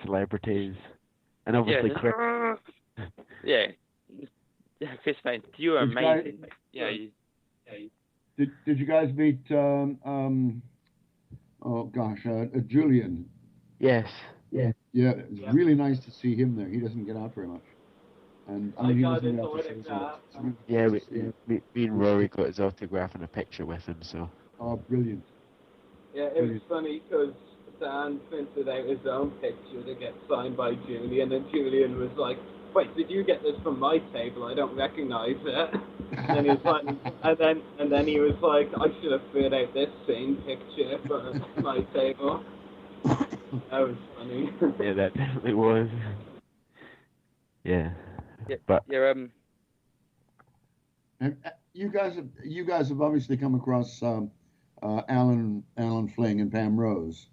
Celebrities. And obviously Chris. Yeah. Yeah, Chris, mate, you were amazing. Did you guys meet, Julian? Yes. Yeah. Yeah, it's really nice to see him there. He doesn't get out very much. And I mean, he doesn't get out to shows much. Yeah, me and Rory got his autograph and a picture with him, so. Oh, brilliant. Yeah, it was funny because Dan printed out his own picture to get signed by Julian, and Julian was like, "Wait, did you get this from my table? I don't recognize it." And he was like, and then he was like, "I should have filled out this same picture for my table." That was funny. Yeah, that definitely was. Yeah. But and you guys have obviously come across Alan Fling and Pam Rose.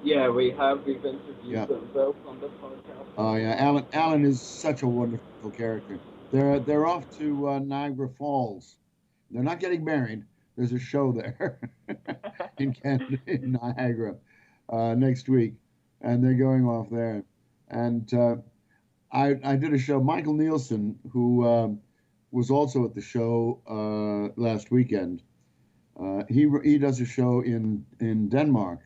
Yeah, we have. We've interviewed them both on the podcast. Oh yeah, Alan is such a wonderful character. They're off to Niagara Falls. They're not getting married. There's a show there in Canada, in Niagara, next week, and they're going off there. And I did a show. Michael Nielsen, who was also at the show last weekend, he does a show in Denmark,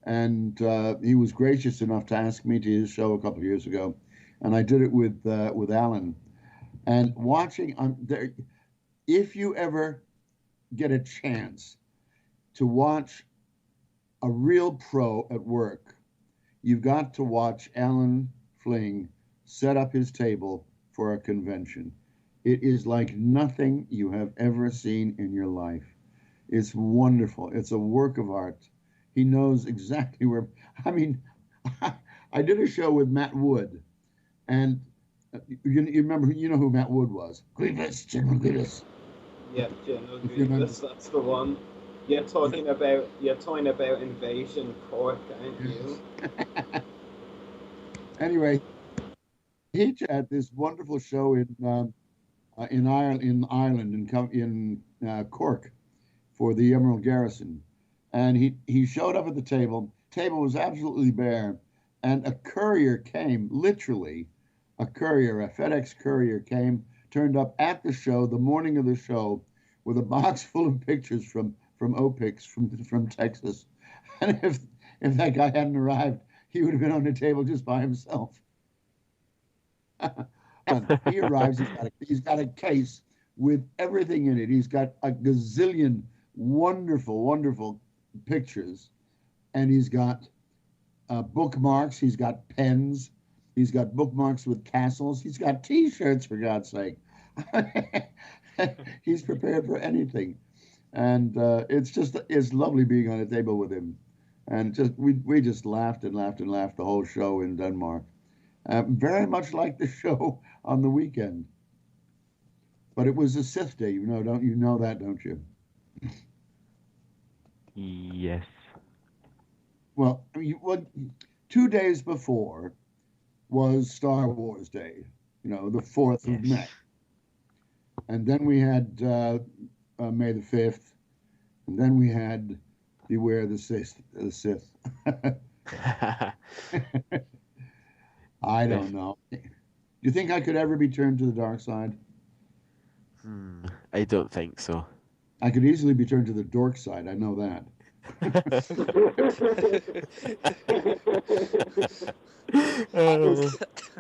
and he was gracious enough to ask me to his show a couple of years ago, and I did it with Alan. And watching there, if you ever get a chance to watch a real pro at work, you've got to watch Alan Fling set up his table for a convention. It is like nothing you have ever seen in your life. It's wonderful. It's a work of art. He knows exactly where. I mean, I did a show with Matt Wood, and you remember, you know who Matt Wood was? Grievous, General Grievous. Yeah, General Grievous. That's the one. You're talking about Invasion Cork, aren't you? Anyway, he had this wonderful show in Ireland, in Cork, for the Emerald Garrison, and he showed up at the table. Table was absolutely bare, and a courier came, literally, a FedEx courier came, turned up at the show, the morning of the show, with a box full of pictures from OPIX from Texas, and if that guy hadn't arrived, he would have been on the table just by himself. He arrives, he's got a case with everything in it. He's got a gazillion wonderful, wonderful pictures, and he's got bookmarks, he's got pens, he's got bookmarks with castles, he's got T-shirts, for God's sake. He's prepared for anything, and it's lovely being on a table with him, and we just laughed and laughed and laughed the whole show in Denmark. Very much like the show on the weekend. But it was a Sith day, don't you know that, don't you? Yes. Well, 2 days before was Star Wars Day, the 4th of May. And then we had May the 5th, and then we had Beware the Sith. I don't know. Do you think I could ever be turned to the dark side? I don't think so. I could easily be turned to the dork side. I know that.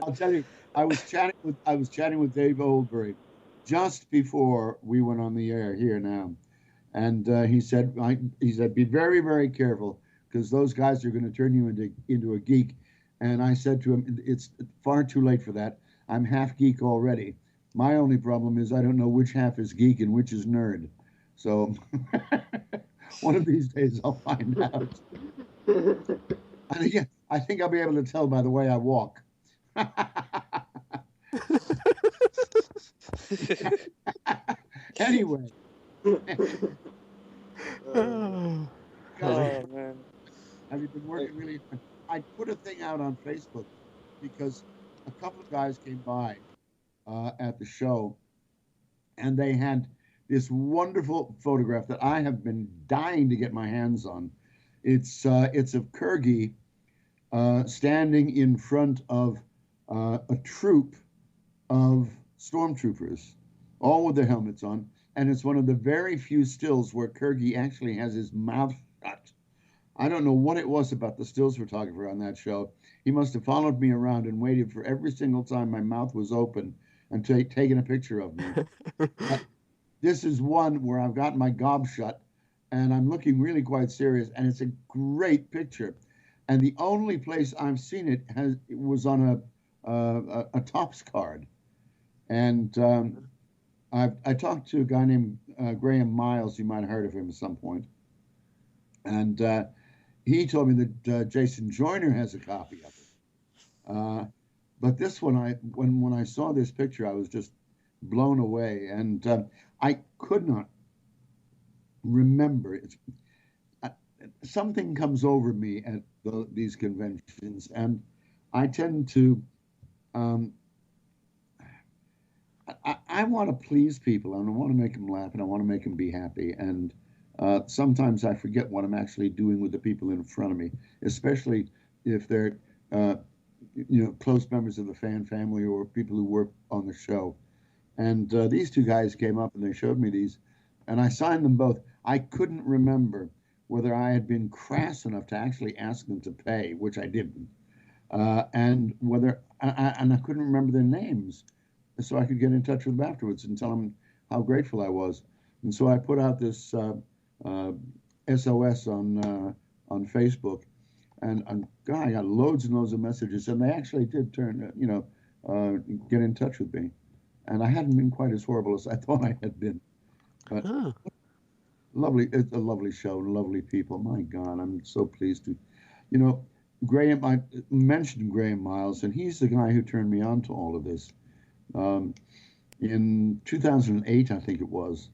I'll tell you, I was chatting with Dave Oldbury just before we went on the air here now, and he said be very, very careful, because those guys are going to turn you into a geek. And I said to him, it's far too late for that. I'm half geek already. My only problem is I don't know which half is geek and which is nerd. So one of these days I'll find out. And again, I think I'll be able to tell by the way I walk. Anyway. Oh, man. Have you been working really? I put a thing out on Facebook because a couple of guys came by at the show, and they had this wonderful photograph that I have been dying to get my hands on. It's of Kurgi standing in front of a troop of stormtroopers, all with their helmets on, and it's one of the very few stills where Kurgi actually has his mouth shut. I don't know what it was about the stills photographer on that show. He must have followed me around and waited for every single time my mouth was open and taken a picture of me. This is one where I've got my gob shut and I'm looking really quite serious, and it's a great picture. And the only place I've seen it was on a Topps card. And I talked to a guy named Graham Miles. You might have heard of him at some point. And he told me that Jason Joyner has a copy of it. But this one, when I saw this picture, I was just blown away. And I could not remember it. Something comes over me at these conventions, and I tend to I want to please people, and I want to make them laugh, and I want to make them be happy. And sometimes I forget what I'm actually doing with the people in front of me, especially if they're close members of the fan family or people who work on the show. And these two guys came up and they showed me these, and I signed them both. I couldn't remember whether I had been crass enough to actually ask them to pay, which I didn't, and whether and I couldn't remember their names, so I could get in touch with them afterwards and tell them how grateful I was. And so I put out this SOS on Facebook, and God, I got loads and loads of messages, and they actually did get in touch with me, and I hadn't been quite as horrible as I thought I had been, but. Lovely, it's a lovely show, lovely people. My God, I'm so pleased to, Graham. I mentioned Graham Miles, and he's the guy who turned me on to all of this. In 2008, I think it was,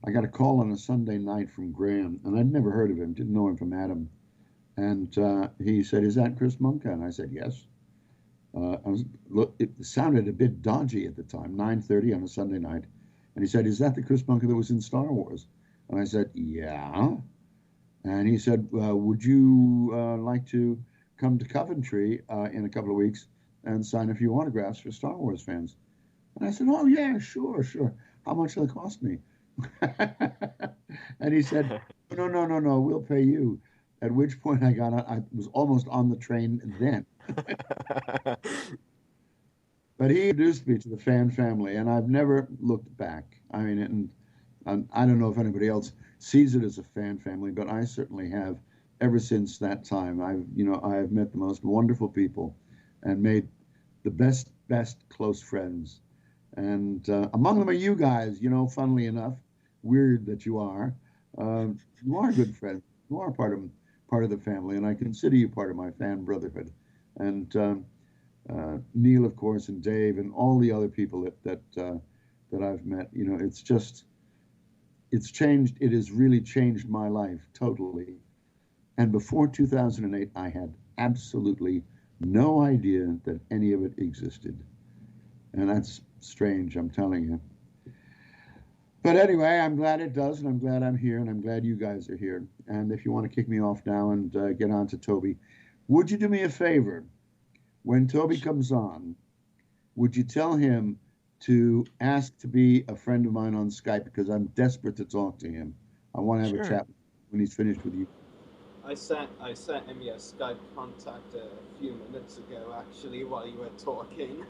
I got a call on a Sunday night from Graham, and I'd never heard of him, didn't know him from Adam, and he said, "Is that Chris Munka?" And I said, "Yes." It sounded a bit dodgy at the time, 9:30 on a Sunday night, and he said, "Is that the Chris Munka that was in Star Wars?" And I said, "Yeah." And he said, "Would you like to come to Coventry in a couple of weeks and sign a few autographs for Star Wars fans?" And I said, "Oh, yeah, sure. How much will it cost me?" And he said, No, we'll pay you. At which point I was almost on the train then. But he introduced me to the fan family, and I've never looked back. I mean, and I don't know if anybody else sees it as a fan family, but I certainly have. Ever since that time, I've met the most wonderful people, and made the best close friends. And among them are you guys. Funnily enough, weird that you are good friends. You are part of the family, and I consider you part of my fan brotherhood. And Neil, of course, and Dave, and all the other people that I've met. It's changed. It has really changed my life totally. And before 2008, I had absolutely no idea that any of it existed. And that's strange, I'm telling you. But anyway, I'm glad it does, and I'm glad I'm here, and I'm glad you guys are here. And if you want to kick me off now and get on to Toby, would you do me a favor? When Toby comes on, would you tell him to ask to be a friend of mine on Skype because I'm desperate to talk to him. I want to have a chat when he's finished with you. I sent him your Skype contact a few minutes ago, actually, while you were talking.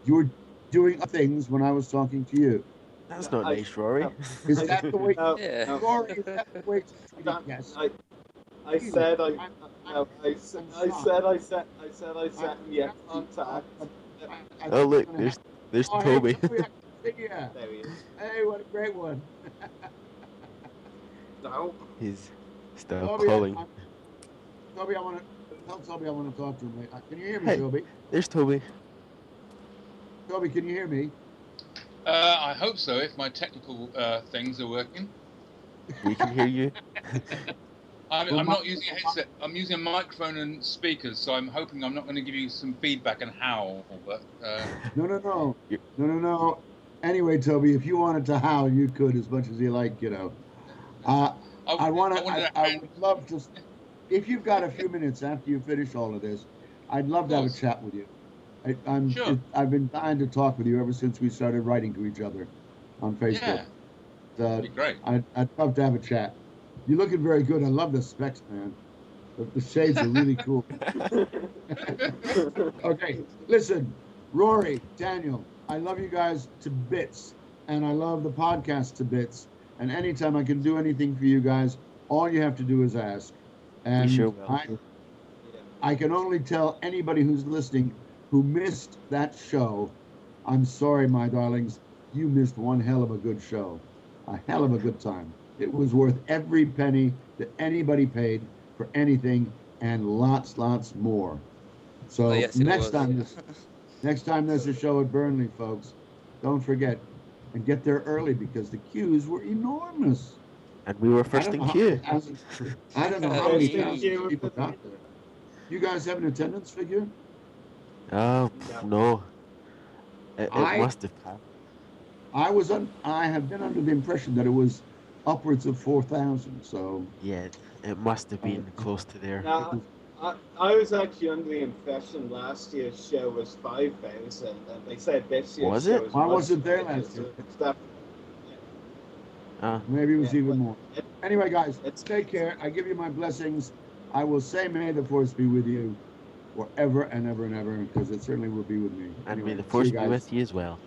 You were doing other things when I was talking to you. That's not nice, Rory. Is that the way? Yeah. Rory, is that the way to treat a guest? I said I sent him your contact. Oh look, there's Toby. Toby, I can see ya. There he is. Hey, what a great one. No. He's still Toby, calling. Toby, I want to tell Toby I want to talk to him. Can you hear me, Hey. Toby? There's Toby. Toby, can you hear me? I hope so, if my technical things are working. We can hear you. I'm not using a headset. I'm using a microphone and speakers, so I'm hoping I'm not going to give you some feedback and howl. But No. Anyway, Toby, if you wanted to howl, you could as much as you like, you know. I would love to. If you've got a few minutes after you finish all of this, I'd love to have a chat with you. Sure. I've been dying to talk with you ever since we started writing to each other on Facebook. Yeah. That'd be great. I'd love to have a chat. You're looking very good. I love the specs, man. The shades are really cool. Okay, listen, Rory, Daniel, I love you guys to bits, and I love the podcast to bits. And anytime I can do anything for you guys, all you have to do is ask. And sure will. I can only tell anybody who's listening who missed that show, I'm sorry, my darlings, you missed one hell of a good show. A hell of a good time. It was worth every penny that anybody paid for anything and lots more. So next time there's a show at Burnley, folks, don't forget and get there early because the queues were enormous. And we were first in queue. I don't know how many thousands people got there. You guys have an attendance figure? Oh, no. It must have passed. I have been under the impression that it was upwards of 4,000. So yeah, it must have been close to there. Now, I was actually under the impression last year's show was 5,000, and they said this year's show was. I wasn't there last year. Maybe it was even more. Anyway, guys, take care. I give you my blessings. I will say, may the force be with you forever and ever and ever, because it certainly will be with me. And anyway, may the force be with you as well.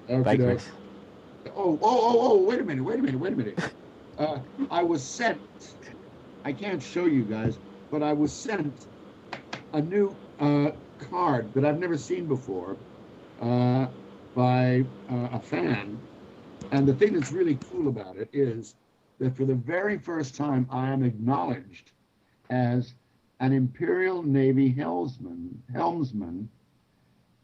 Okay, Bye, Chris. Oh, wait a minute. I was sent, I can't show you guys, but I was sent a new card that I've never seen before by a fan. And the thing that's really cool about it is that for the very first time, I am acknowledged as an Imperial Navy helmsman,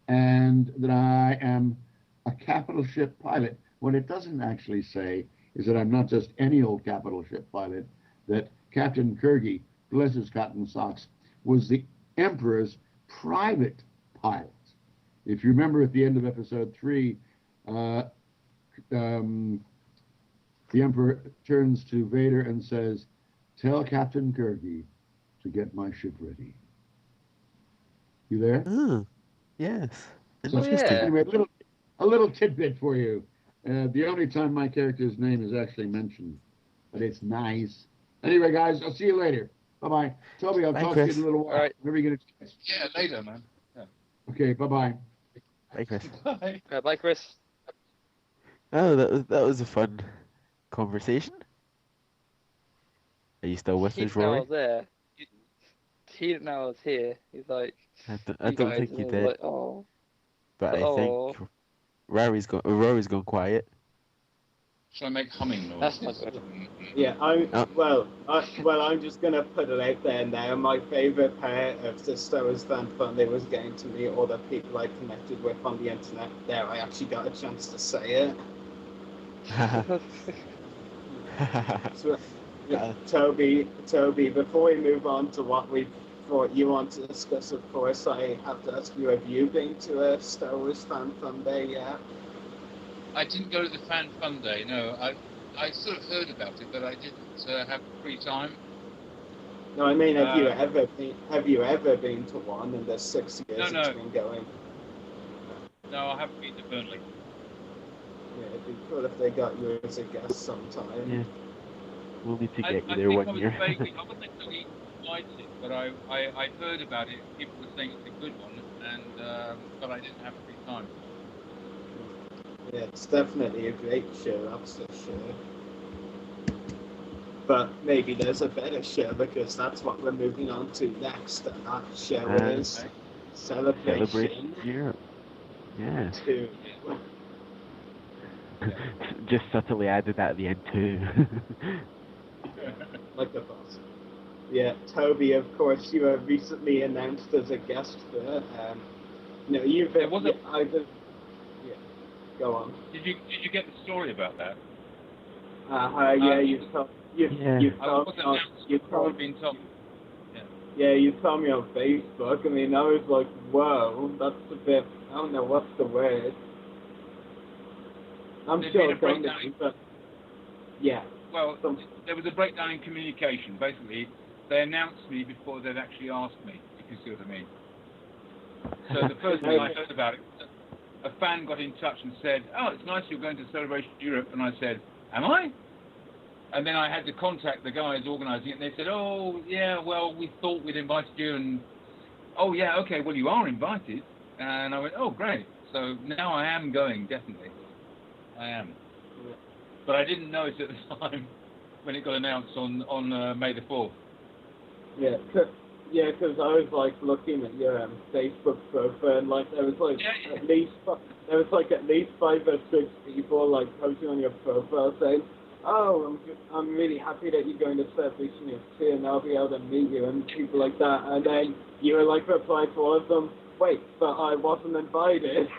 and that I am a capital ship pilot. What it doesn't actually say is that I'm not just any old capital ship pilot, that Captain Kirgy, bless his cotton socks, was the Emperor's private pilot. If you remember at the end of episode 3, the Emperor turns to Vader and says, "Tell Captain Kirgy to get my ship ready." You there? Oh, yes. So, anyway, a little tidbit for you. The only time my character's name is actually mentioned, but it's nice. Anyway, guys, I'll see you later. Bye-bye. Toby, I'll talk to you in a little while. All right. Whenever you get a chance. Yeah, later, man. Yeah. Okay, bye-bye. Bye, Chris. Bye. Bye, Chris. Oh, that was a fun conversation. Are you still with us, Rory? I was there. He didn't know I was here. He's like, I don't think he did. Like, oh. But I think Rory's gone quiet. Shall I make humming noises? That's not good. Yeah, I'm just gonna put it out there now. My favorite part of the Star Wars Fan Funday was getting to meet all the people I connected with on the internet. There, I actually got a chance to say it. So, Toby, before we move on to what you want to discuss, of course, I have to ask you: have you been to a Star Wars Fan Funday yet? I didn't go to the Fan Fun Day. No, I sort of heard about it, but I didn't have free time. No, I mean, have you ever been to one in the 6 years it's been going? No, I haven't been to Burnley. Yeah, it'd be cool if they got you as a guest sometime. Yeah. We'll need to get you I there think one I was year. vaguely, I wasn't actually invited, but I heard about it. People were saying it's a good one, and but I didn't have free time. Yeah, it's definitely a great show, that's for sure. But maybe there's a better show because that's what we're moving on to next, and that show is Celebration Europe. Yeah. 2. Just subtly added that at the end too. Like a boss. Yeah, Toby, of course, you were recently announced as a guest there. You've been. Yeah, go on. Did you get the story about that? Yeah, you told me on Facebook. I mean, I was like, whoa, that's a bit. I don't know what's the word. I'm sure it's only, but yeah. Well, there was a breakdown in communication. Basically, they announced me before they'd actually asked me, if you see what I mean. So the first thing I heard about it, a fan got in touch and said, "Oh, it's nice you're going to Celebration Europe," and I said, "Am I?" And then I had to contact the guys organising it, and they said, "Oh, yeah, well, we thought we'd invited you," and, "Oh, yeah, okay, well, you are invited." And I went, "Oh, great." So now I am going, definitely. I am. But I didn't know it at the time when it got announced on May the 4th. Yeah, because I was like looking at your Facebook profile, and like there was like at least 5 or 6 people like posting on your profile saying, "Oh, I'm really happy that you're going to Celebration Europe 2, and I'll be able to meet you," and people like that. And then you were like replying to all of them, "Wait, but I wasn't invited."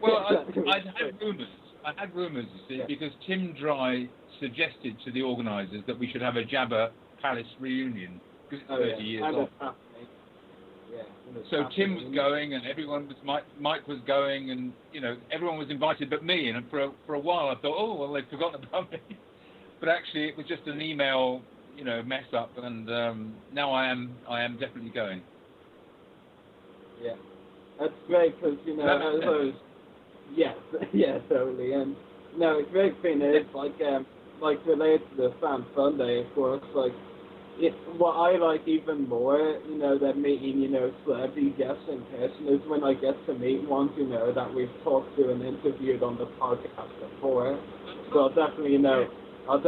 Well, I'd had rumours. I had rumours, you see, because Tim Dry suggested to the organisers that we should have a Jabba Palace reunion because it's 30 years old. So Tim was going, and everyone was Mike was going, and everyone was invited but me. And for a while, I thought, oh well, they've forgotten about me. But actually, it was just an email, mess up, and now I am definitely going. Yeah, that's great because yeah, totally. And the great thing is like related to the Fan Fun Day, of course, like. What I like even more, than meeting, celebrity guests in person is when I get to meet ones, that we've talked to and interviewed on the podcast before. So I'll definitely, I'll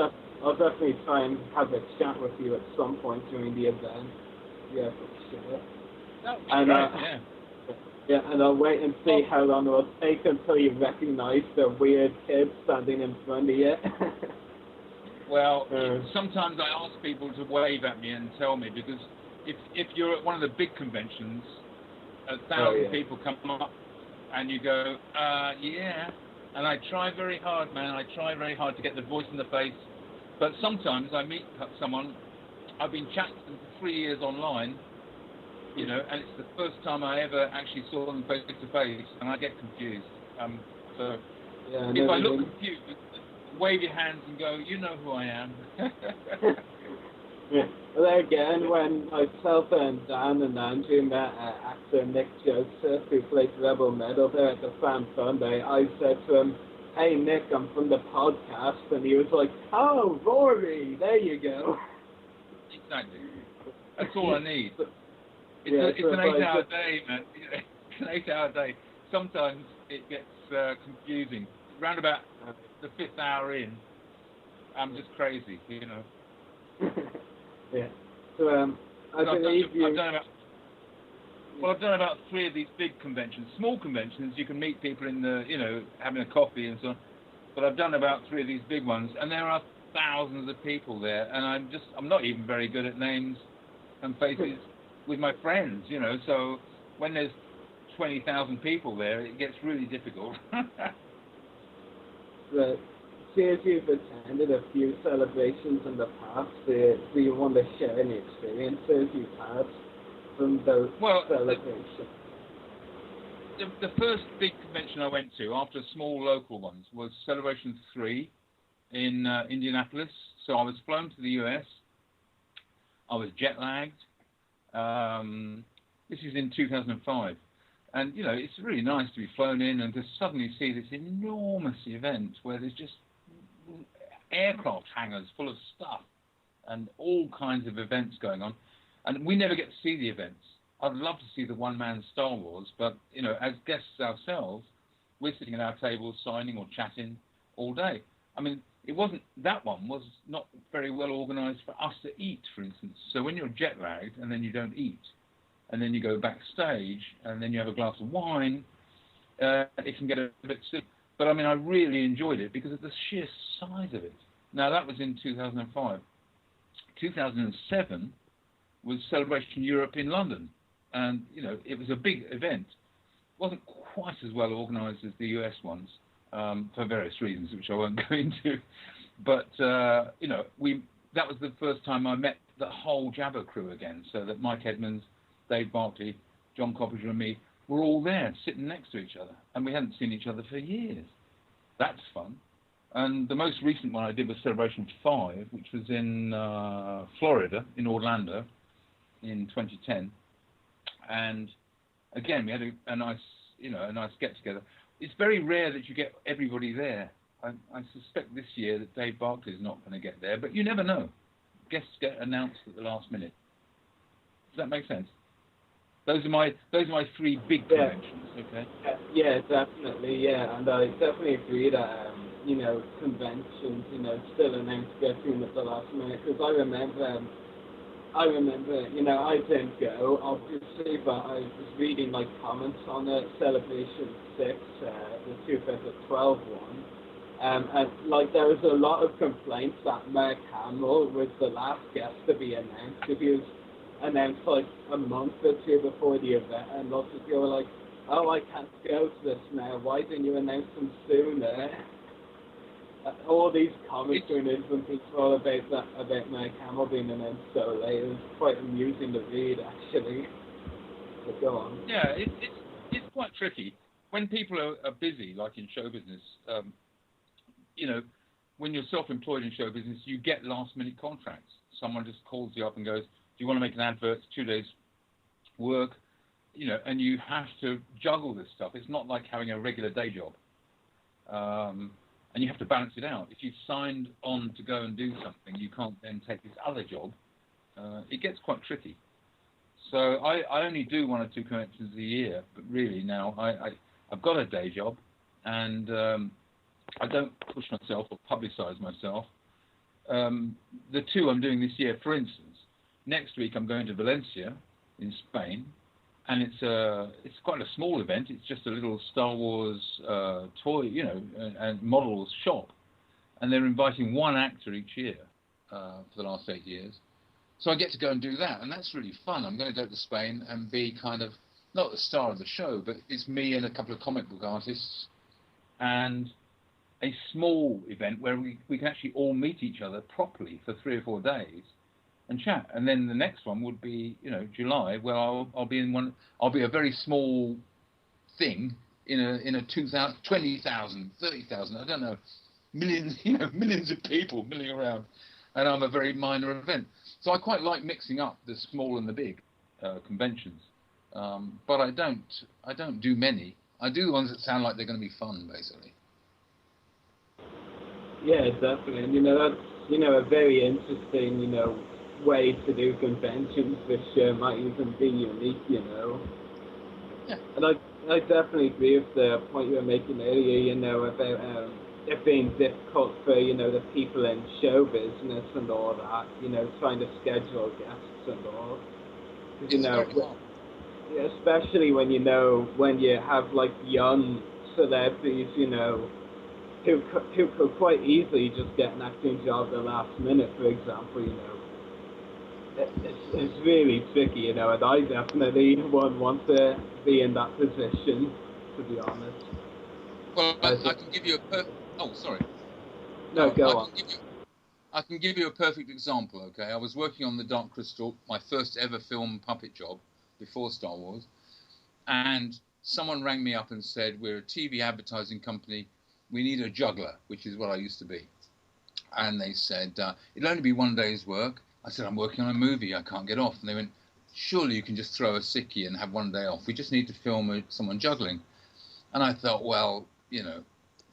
definitely try and have a chat with you at some point during the event. Yeah, for sure. And, and I'll wait and see how long it will take until you recognize the weird kid standing in front of you. Well, sometimes I ask people to wave at me and tell me, because if you're at one of the big conventions, 1,000 people come up and you go, yeah, and I try very hard, man. I try very hard to get the voice in the face, but sometimes I meet someone, I've been chatting to them for 3 years online, and it's the first time I ever actually saw them face to face, and I get confused. So if I look confused, wave your hands and go, you know who I am. Yeah. Well, again, when myself and Dan and Andrew met actor Nick Joseph, who plays Rebel Metal there at the Fan Fun Day, I said to him, "Hey Nick, I'm from the podcast," and he was like, "Oh, Rory, there you go." Exactly. That's all I need. It's an 8-hour day, man. It's an 8-hour day. Sometimes it gets confusing. Round about the 5th hour in, I'm just crazy, Yeah. So I've done about 3 of these big conventions. Small conventions, you can meet people in the, having a coffee and so on. But I've done about 3 of these big ones, and there are thousands of people there, and I'm not even very good at names and faces with my friends, So when there's 20,000 people there, it gets really difficult. But since you've attended a few celebrations in the past, do you want to share any experiences you've had from those celebrations? The first big convention I went to, after small local ones, was Celebration 3 in Indianapolis. So I was flown to the US. I was jet-lagged. This is in 2005. And, it's really nice to be flown in and to suddenly see this enormous event where there's just aircraft hangars full of stuff and all kinds of events going on. And we never get to see the events. I'd love to see the one-man Star Wars, but, as guests ourselves, we're sitting at our tables signing or chatting all day. I mean, that one was not very well organised for us to eat, for instance. So when you're jet-lagged and then you don't eat, and then you go backstage, and then you have a glass of wine, it can get a bit sick. But, I mean, I really enjoyed it because of the sheer size of it. Now, that was in 2005. 2007 was Celebration Europe in London. And, it was a big event. It wasn't quite as well organised as the US ones, for various reasons, which I won't go into. But, that was the first time I met the whole Jabber crew again, so that Mike Edmonds, Dave Barkley, John Coppinger and me were all there sitting next to each other, and we hadn't seen each other for years. That's fun. And the most recent one I did was Celebration 5, which was in Florida, in Orlando, in 2010. And again, we had a nice get-together. It's very rare that you get everybody there. I suspect this year that Dave Barkley is not going to get there, but you never know. Guests get announced at the last minute. Does that make sense? Those are my three big conventions. Okay. Yeah, definitely. Yeah, and I definitely agree that conventions, still announce getting at the last minute. Because I remember, I didn't go obviously, but I was reading comments on the Celebration 6, the 2012 one. And there was a lot of complaints that Mark Hamill was the last guest to be announced. If he was announced a month or two before the event, and lots of people were like, "Oh, I can't go to this now. Why didn't you announce them sooner?" All these comments were from people about Mark Hamill being announced so late. It was quite amusing to read, actually. But go on. Yeah, it's quite tricky when people are busy, like in show business. When you're self-employed in show business, you get last-minute contracts. Someone just calls you up and goes, "Do you want to make an advert? It's 2 days work," and you have to juggle this stuff. It's not like having a regular day job. And you have to balance it out. If you've signed on to go and do something, you can't then take this other job. It gets quite tricky. So I only do 1 or 2 conventions a year, but really now I've got a day job, and I don't push myself or publicise myself. The 2 I'm doing this year, for instance, next week I'm going to Valencia in Spain, and it's quite a small event. It's just a little Star Wars toy, and models shop, and they're inviting 1 actor each year for the last 8 years. So I get to go and do that, and that's really fun. I'm going to go to Spain and be kind of not the star of the show, but it's me and a couple of comic book artists, and a small event where we can actually all meet each other properly for 3 or 4 days and chat. And then the next one would be, July, where I'll be in one. I'll be a very small thing in a 2,000, 20,000, 30,000. I don't know, millions of people milling around, and I'm a very minor event. So I quite like mixing up the small and the big conventions, but I don't do many. I do the ones that sound like they're going to be fun, basically. Yeah, definitely, and that's a very interesting way to do conventions, which might even be unique, Yeah. And I definitely agree with the point you were making earlier, about it being difficult for the people in show business and all that, trying to schedule guests and all, especially when you have young celebrities, who could quite easily just get an acting job at the last minute, for example, It's really tricky, and I definitely wouldn't want to be in that position, to be honest. Well, I can give you sorry. No, go on. I can give you a perfect example, okay? I was working on The Dark Crystal, my first ever film puppet job before Star Wars, and someone rang me up and said, "We're a TV advertising company. We need a juggler," which is what I used to be. And they said, "It'll only be 1 day's work." I said, "I'm working on a movie. I can't get off." And they went, surely you can just throw a sickie and have one day off. We just need to film someone juggling. And I thought, well,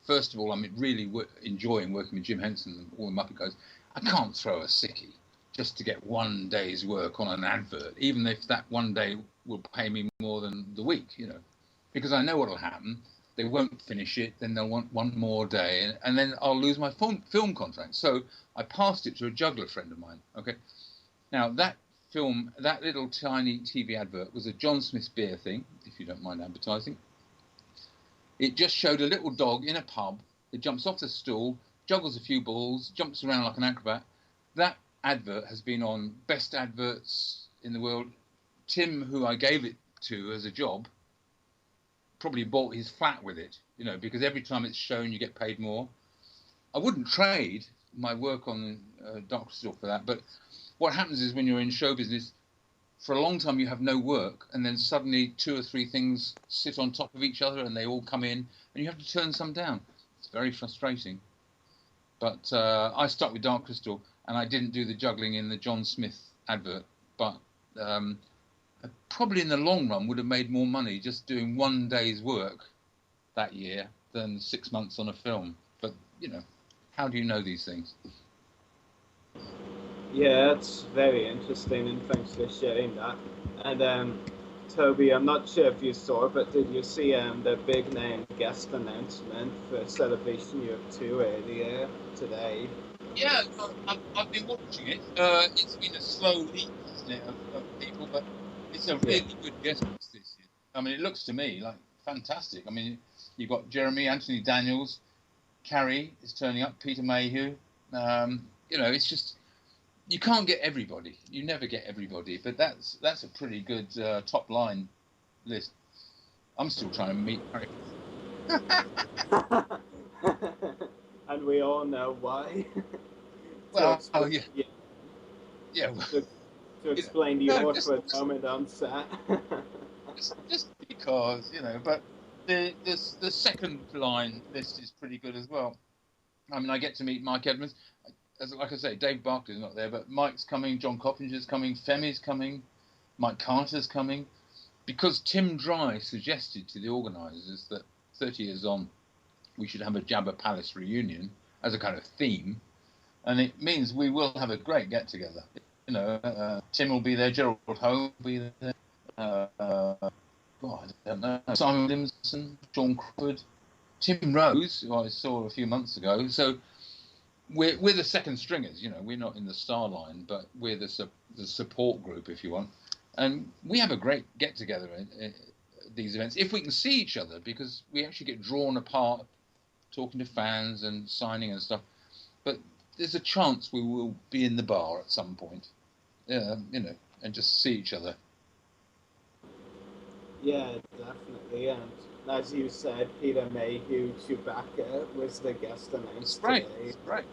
first of all, I'm really enjoying working with Jim Henson and all the Muppet guys. I can't throw a sickie just to get one day's work on an advert, even if that one day will pay me more than the week, because I know what will happen. They won't finish it, then they'll want one more day, and then I'll lose my film contract. So I passed it to a juggler friend of mine. Okay, now that little tiny TV advert was a John Smith beer thing, if you don't mind advertising. It just showed a little dog in a pub that jumps off the stool, juggles a few balls, jumps around like an acrobat. That advert has been on best adverts in the world. Tim, who I gave it to as a job, probably bought his flat with it, because every time it's shown, you get paid more. I wouldn't trade my work on Dark Crystal for that, but what happens is when you're in show business, for a long time you have no work, and then suddenly 2 or 3 things sit on top of each other and they all come in, and you have to turn some down. It's very frustrating. But I stuck with Dark Crystal, and I didn't do the juggling in the John Smith advert, but I probably in the long run would have made more money just doing one day's work that year than 6 months on a film. But, how do you know these things? Yeah, it's very interesting, and thanks for sharing that. And Toby, I'm not sure if you saw it, but did you see the big name guest announcement for Celebration Europe 2 earlier today? Yeah, I've been watching it. It's been a slow leak, isn't it, of people, but it's a really good guest list this year. I mean, it looks to me like fantastic. I mean, you've got Jeremy, Anthony Daniels, Carrie is turning up, Peter Mayhew. It's just, you can't get everybody. You never get everybody, but that's a pretty good top line list. I'm still trying to meet Harry. And we all know why. Well, yeah. To explain the awkward moment on set. just because, but the second line list is pretty good as well. I mean, I get to meet Mike Edmonds. Like I say, Dave Barclay's not there, but Mike's coming, John Coppinger's coming, Femi's coming, Mike Carter's coming, because Tim Dry suggested to the organisers that 30 years on, we should have a Jabba Palace reunion as a kind of theme, and it means we will have a great get-together. Tim will be there, Gerald Home will be there, I don't know, Simon Williamson, Sean Crawford, Tim Rose, who I saw a few months ago. So we're the second stringers, we're not in the star line, but we're the support group, if you want. And we have a great get-together at these events, if we can see each other, because we actually get drawn apart talking to fans and signing and stuff. But there's a chance we will be in the bar at some point, and just see each other. Yeah, definitely. And as you said, Peter Mayhew, Chewbacca was the guest announced today. Right.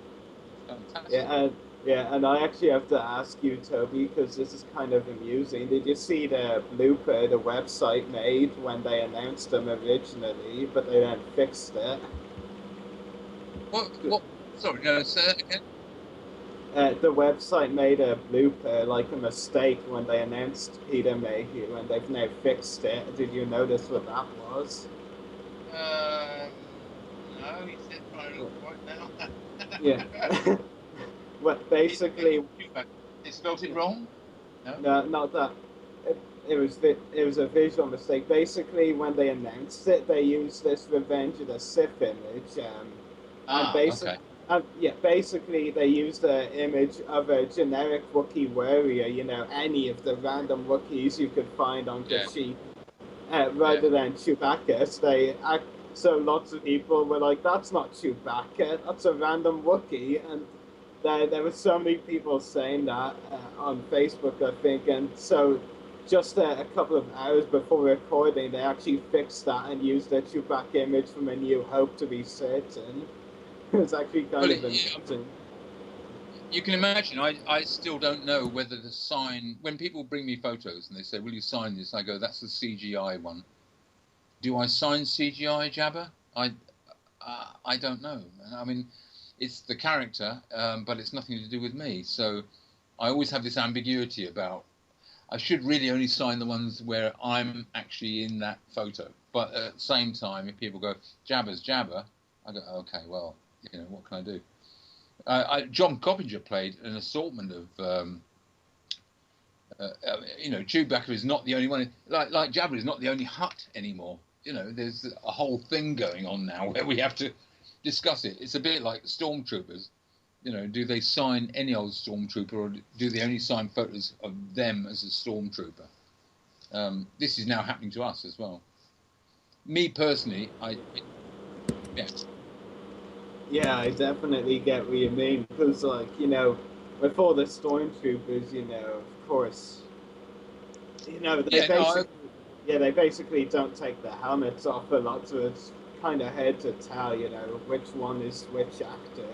Fantastic. And I actually have to ask you, Toby, because this is kind of amusing. Did you see the blooper the website made when they announced them originally, but they then fixed it? What? Sorry, no, say that again. The website made a blooper, like a mistake, when they announced Peter Mayhew, and they've now fixed it. Did you notice what that was? No, he said try to look right now. Yeah. Well, basically, they spelled it wrong. No, not that. It was a visual mistake. Basically, when they announced it, they used this Revenge of the Sith image, basically they used the image of a generic Wookiee warrior, any of the random Wookiees you could find on Kashyyyk, rather than Chewbacca. So lots of people were like, that's not Chewbacca, that's a random Wookiee, and there were so many people saying that on Facebook, I think, and so just a couple of hours before recording, they actually fixed that and used the Chewbacca image from A New Hope to be certain. It's actually kind of interesting. You can imagine, I still don't know whether to sign, when people bring me photos and they say, will you sign this? I go, that's the CGI one. Do I sign CGI Jabba? I don't know. I mean, it's the character, but it's nothing to do with me. So I always have this ambiguity about, I should really only sign the ones where I'm actually in that photo. But at the same time, if people go, Jabba's Jabba, I go, okay, well, what can I do? John Coppinger played an assortment of, Chewbacca is not the only one. Like Jabba is not the only Hutt anymore. There's a whole thing going on now where we have to discuss it. It's a bit like stormtroopers. Do they sign any old stormtrooper, or do they only sign photos of them as a stormtrooper? This is now happening to us as well. Me personally, Yeah, I definitely get what you mean, because, with all the stormtroopers, of course, they basically don't take their helmets off a lot, so it's kind of hard to tell, which one is which actor,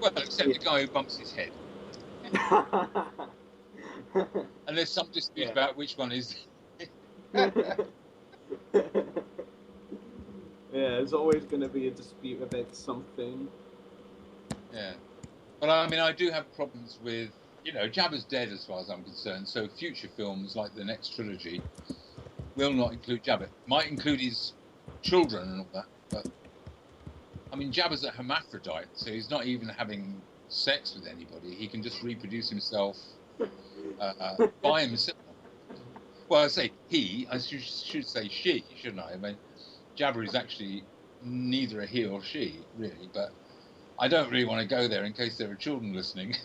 Well, except the guy who bumps his head. And there's some dispute about which one is. Yeah, there's always going to be a dispute about something. Yeah. But I do have problems with, Jabba's dead as far as I'm concerned, so future films like the next trilogy will not include Jabba. Might include his children and all that, but Jabba's a hermaphrodite, so he's not even having sex with anybody. He can just reproduce himself by himself. Well, I say he, I should say she, shouldn't I? Jabba is actually neither a he or she, really, but I don't really want to go there in case there are children listening.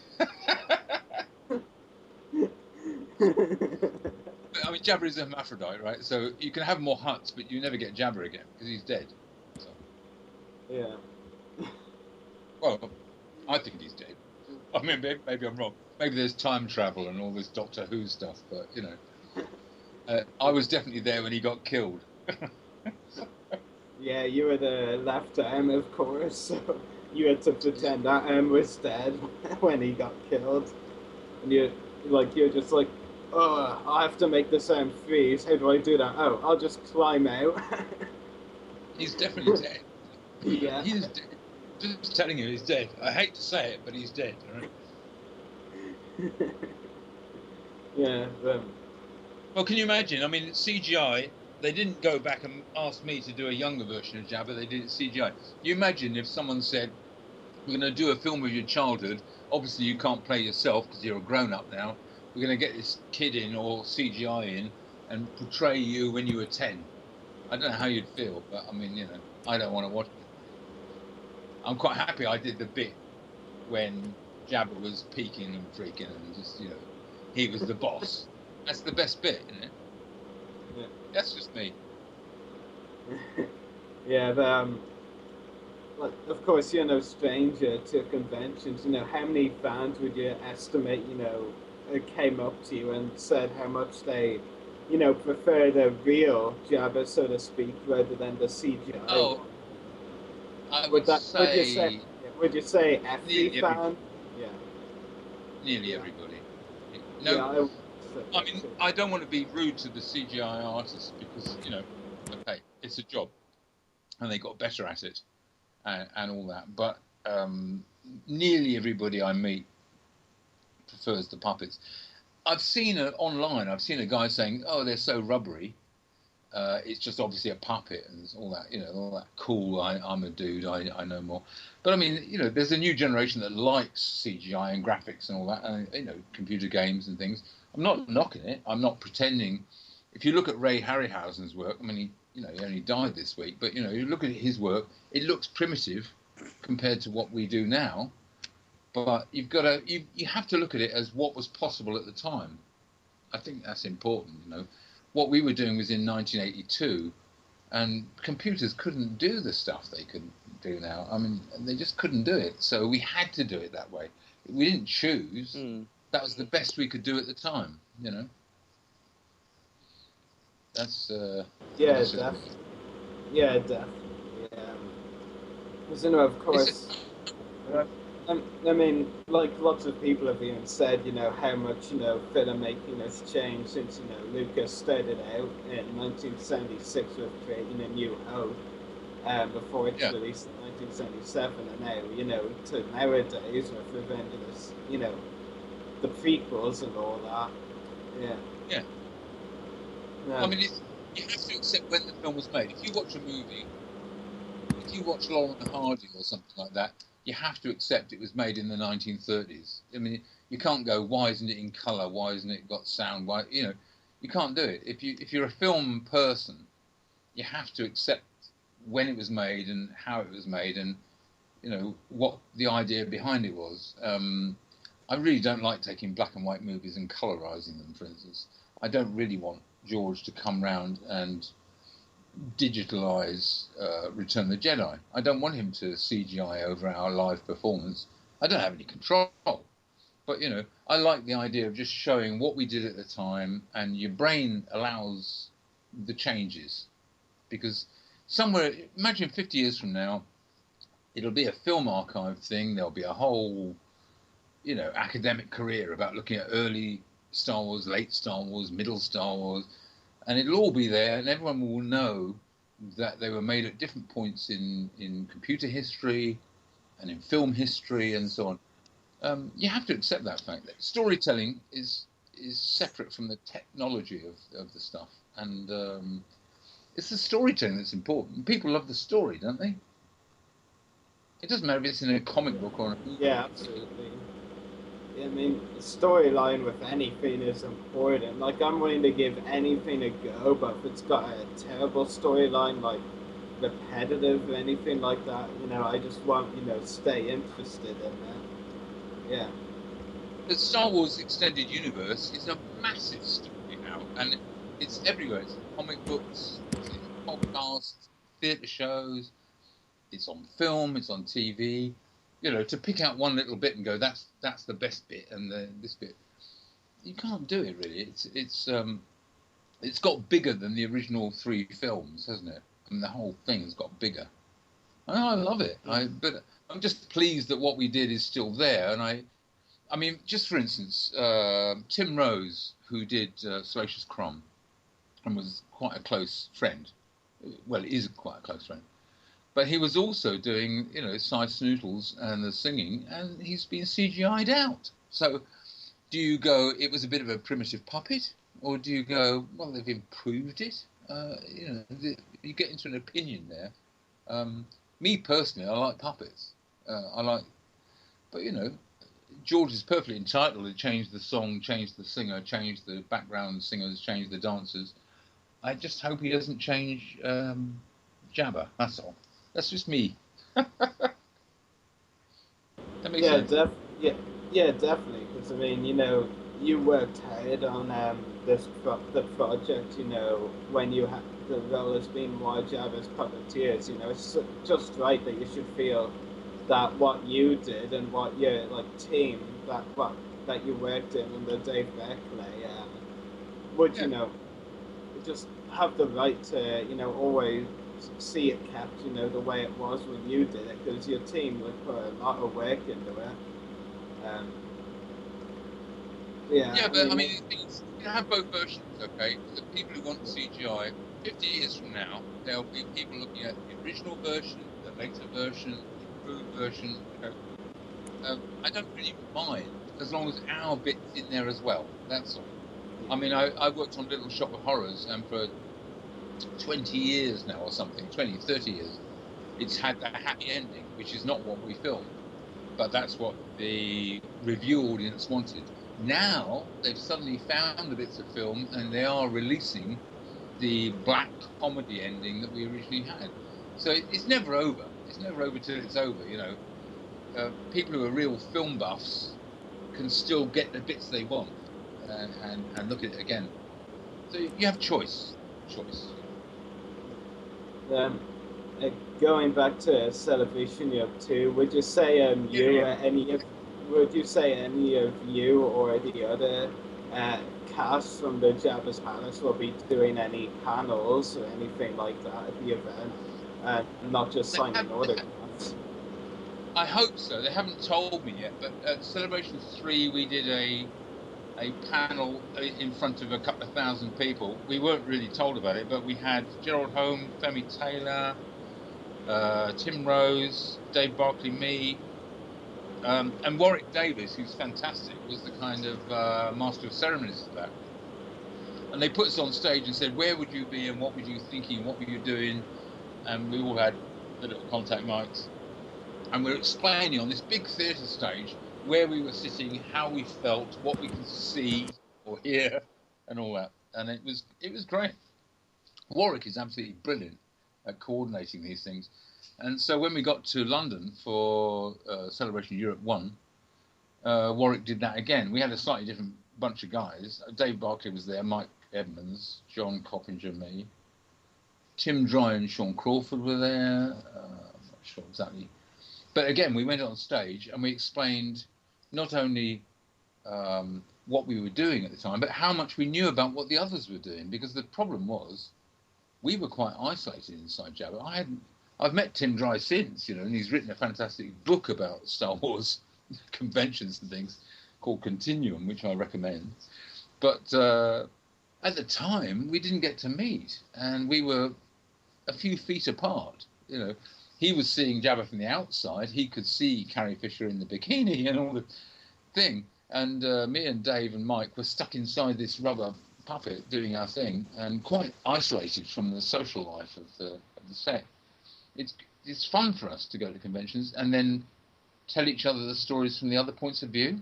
Jabba is a hermaphrodite, right? So you can have more Hutts, but you never get Jabba again because he's dead. So. Yeah. Well, I think he's dead. Maybe I'm wrong. Maybe there's time travel and all this Doctor Who stuff, but I was definitely there when he got killed. Yeah, you were the left arm, of course, so you had to pretend that arm was dead when he got killed. And you're just like, oh, I have to make this arm freeze. How do I do that? Oh, I'll just climb out. He's definitely dead. Yeah. He's dead. Just telling you, he's dead. I hate to say it, but he's dead. Right? Yeah. Well, can you imagine? CGI. They didn't go back and ask me to do a younger version of Jabba. They did it CGI. You imagine if someone said, "We're going to do a film of your childhood. Obviously, you can't play yourself because you're a grown-up now. We're going to get this kid in or CGI in and portray you when you were 10." I don't know how you'd feel, but I don't want to watch it. I'm quite happy I did the bit when Jabba was peeking and freaking and just, he was the boss. That's the best bit, isn't it? Yeah. That's just me. Yeah, but of course, you're no stranger to conventions. How many fans would you estimate, came up to you and said how much they, prefer the real Jabba, so to speak, rather than the CGI? Oh, I would say would you say every fan? Yeah. Nearly everybody. No. Yeah, I don't want to be rude to the CGI artists because, okay, it's a job and they got better at it and all that. But nearly everybody I meet prefers the puppets. I've seen online, I've seen a guy saying, oh, they're so rubbery. It's just obviously a puppet and all that, all that cool, I'm a dude, I know more. But there's a new generation that likes CGI and graphics and all that, and, computer games and things. I'm not knocking it. I'm not pretending. If you look at Ray Harryhausen's work, he only died this week, but, you look at his work, it looks primitive compared to what we do now. But you've got to, you have to look at it as what was possible at the time. I think that's important, What we were doing was in 1982, and computers couldn't do the stuff they could do now. They just couldn't do it. So we had to do it that way. We didn't choose. That was the best we could do at the time, That's definitely. Yeah. Because of course. Lots of people have even said, how much, filmmaking has changed since, Lucas started out in 1976 with creating A New Hope, before it's released in 1977, and now, to nowadays with Revenge of the the prequels and all that. Yeah. Yeah. No. I mean, you have to accept when the film was made. If you watch a movie, if you watch Laurel and Hardy or something like that, you have to accept it was made in the 1930s. I mean, you can't go, why isn't it in colour? Why isn't it got sound? Why, you know, you can't do it. If you're a film person, you have to accept when it was made and how it was made and, you know, what the idea behind it was. I really don't like taking black and white movies and colorizing them, for instance. I don't really want George to come round and digitalize Return of the Jedi. I don't want him to CGI over our live performance. I don't have any control. But, you know, I like the idea of just showing what we did at the time, and your brain allows the changes. Because somewhere, imagine 50 years from now, it'll be a film archive thing. There'll be a whole, you know, academic career about looking at early Star Wars, late Star Wars, middle Star Wars, and it'll all be there, and everyone will know that they were made at different points in computer history and in film history and so on. You have to accept that fact that storytelling is separate from the technology of the stuff, and it's the storytelling that's important. People love the story, don't they? It doesn't matter if it's in a comic book or a movie. Yeah, absolutely. I mean, the storyline with anything is important. Like, I'm willing to give anything a go, but if it's got a terrible storyline, like repetitive or anything like that, you know, I just won't, you know, stay interested in it. Yeah. The Star Wars Extended Universe is a massive story now, and it's everywhere. It's in comic books, it's in podcasts, theatre shows, it's on film, it's on TV. You know, to pick out one little bit and go, that's the best bit, and this bit, you can't do it really. It's got bigger than the original 3 films, hasn't it? And the whole thing's got bigger. And I love it. But I'm just pleased that what we did is still there. And I mean, just for instance, Tim Rose, who did Salacious Crumb, and was quite a close friend. Well, he is quite a close friend. But he was also doing, you know, Cy Snootles and the singing, and he's been CGI'd out. So do you go, it was a bit of a primitive puppet, or do you go, well, they've improved it? You know, you get into an opinion there. Me personally, I like puppets. But you know, George is perfectly entitled to change the song, change the singer, change the background singers, change the dancers. I just hope he doesn't change Jabba. That's all. That's just me. That makes sense. Yeah, definitely. Because I mean, you know, you worked hard on the project. You know, when you had the role as being more Jabba's puppeteers. You know, it's just right that you should feel that what you did and what your team that you worked in under Dave Beckley would you know just have the right to always see it kept the way it was when you did it, because your team would put a lot of work into it. But I mean, you have both versions, okay? The people who want CGI, 50 years from now, there'll be people looking at the original version, the later version, the improved version. I don't really mind, as long as our bit's in there as well. That's all. I mean, I worked on Little Shop of Horrors, and for 20 years now or something, 20, 30 years, it's had a happy ending, which is not what we filmed. But that's what the review audience wanted. Now, they've suddenly found the bits of film, and they are releasing the black comedy ending that we originally had. So it's never over. It's never over till it's over, you know. People who are real film buffs can still get the bits they want and look at it again. So you have choice. Going back to Celebration Year 2, would you say any of you or the other cast from the Jabba's Palace will be doing any panels or anything like that at the event, and not just signing autographs? I hope so. They haven't told me yet, but at Celebration 3 we did a panel in front of a couple of thousand people. We weren't really told about it, but we had Gerald Holm, Femi Taylor, Tim Rose, Dave Barkley, me, And Warwick Davis, who's fantastic, was the kind of master of ceremonies of that. And they put us on stage and said, where would you be and what were you thinking, what were you doing? And we all had the little contact mics. And we were explaining on this big theatre stage where we were sitting, how we felt, what we could see or hear, and all that. And it was great. Warwick is absolutely brilliant at coordinating these things. And so when we got to London for Celebration Europe 1, Warwick did that again. We had a slightly different bunch of guys. Dave Barclay was there, Mike Edmonds, John Coppinger, me. Tim Dry and Sean Crawford were there. I'm not sure exactly. But again, we went on stage and we explained not only what we were doing at the time, but how much we knew about what the others were doing. Because the problem was, we were quite isolated inside Jabba. I've met Tim Dry since, you know, and he's written a fantastic book about Star Wars conventions and things called Continuum, which I recommend. But at the time, we didn't get to meet, and we were a few feet apart. You know, he was seeing Jabba from the outside. He could see Carrie Fisher in the bikini and all the thing. And me and Dave and Mike were stuck inside this rubber puppet doing our thing, and quite isolated from the social life of the set. It's fun for us to go to conventions and then tell each other the stories from the other points of view.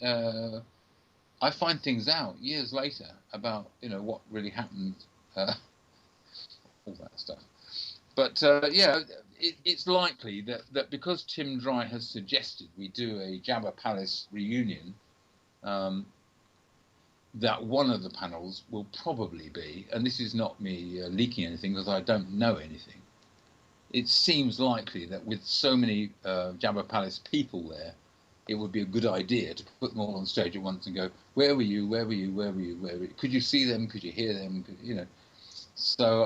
I find things out years later about, you know, what really happened, all that stuff. But yeah, it's likely that because Tim Dry has suggested we do a Jabba Palace reunion, that one of the panels will probably be, and this is not me leaking anything because I don't know anything, it seems likely that with so many Jabba Palace people there, it would be a good idea to put them all on stage at once and go, where were you, where were you, where were you, where were you? Could you see them, could you hear them, you know? So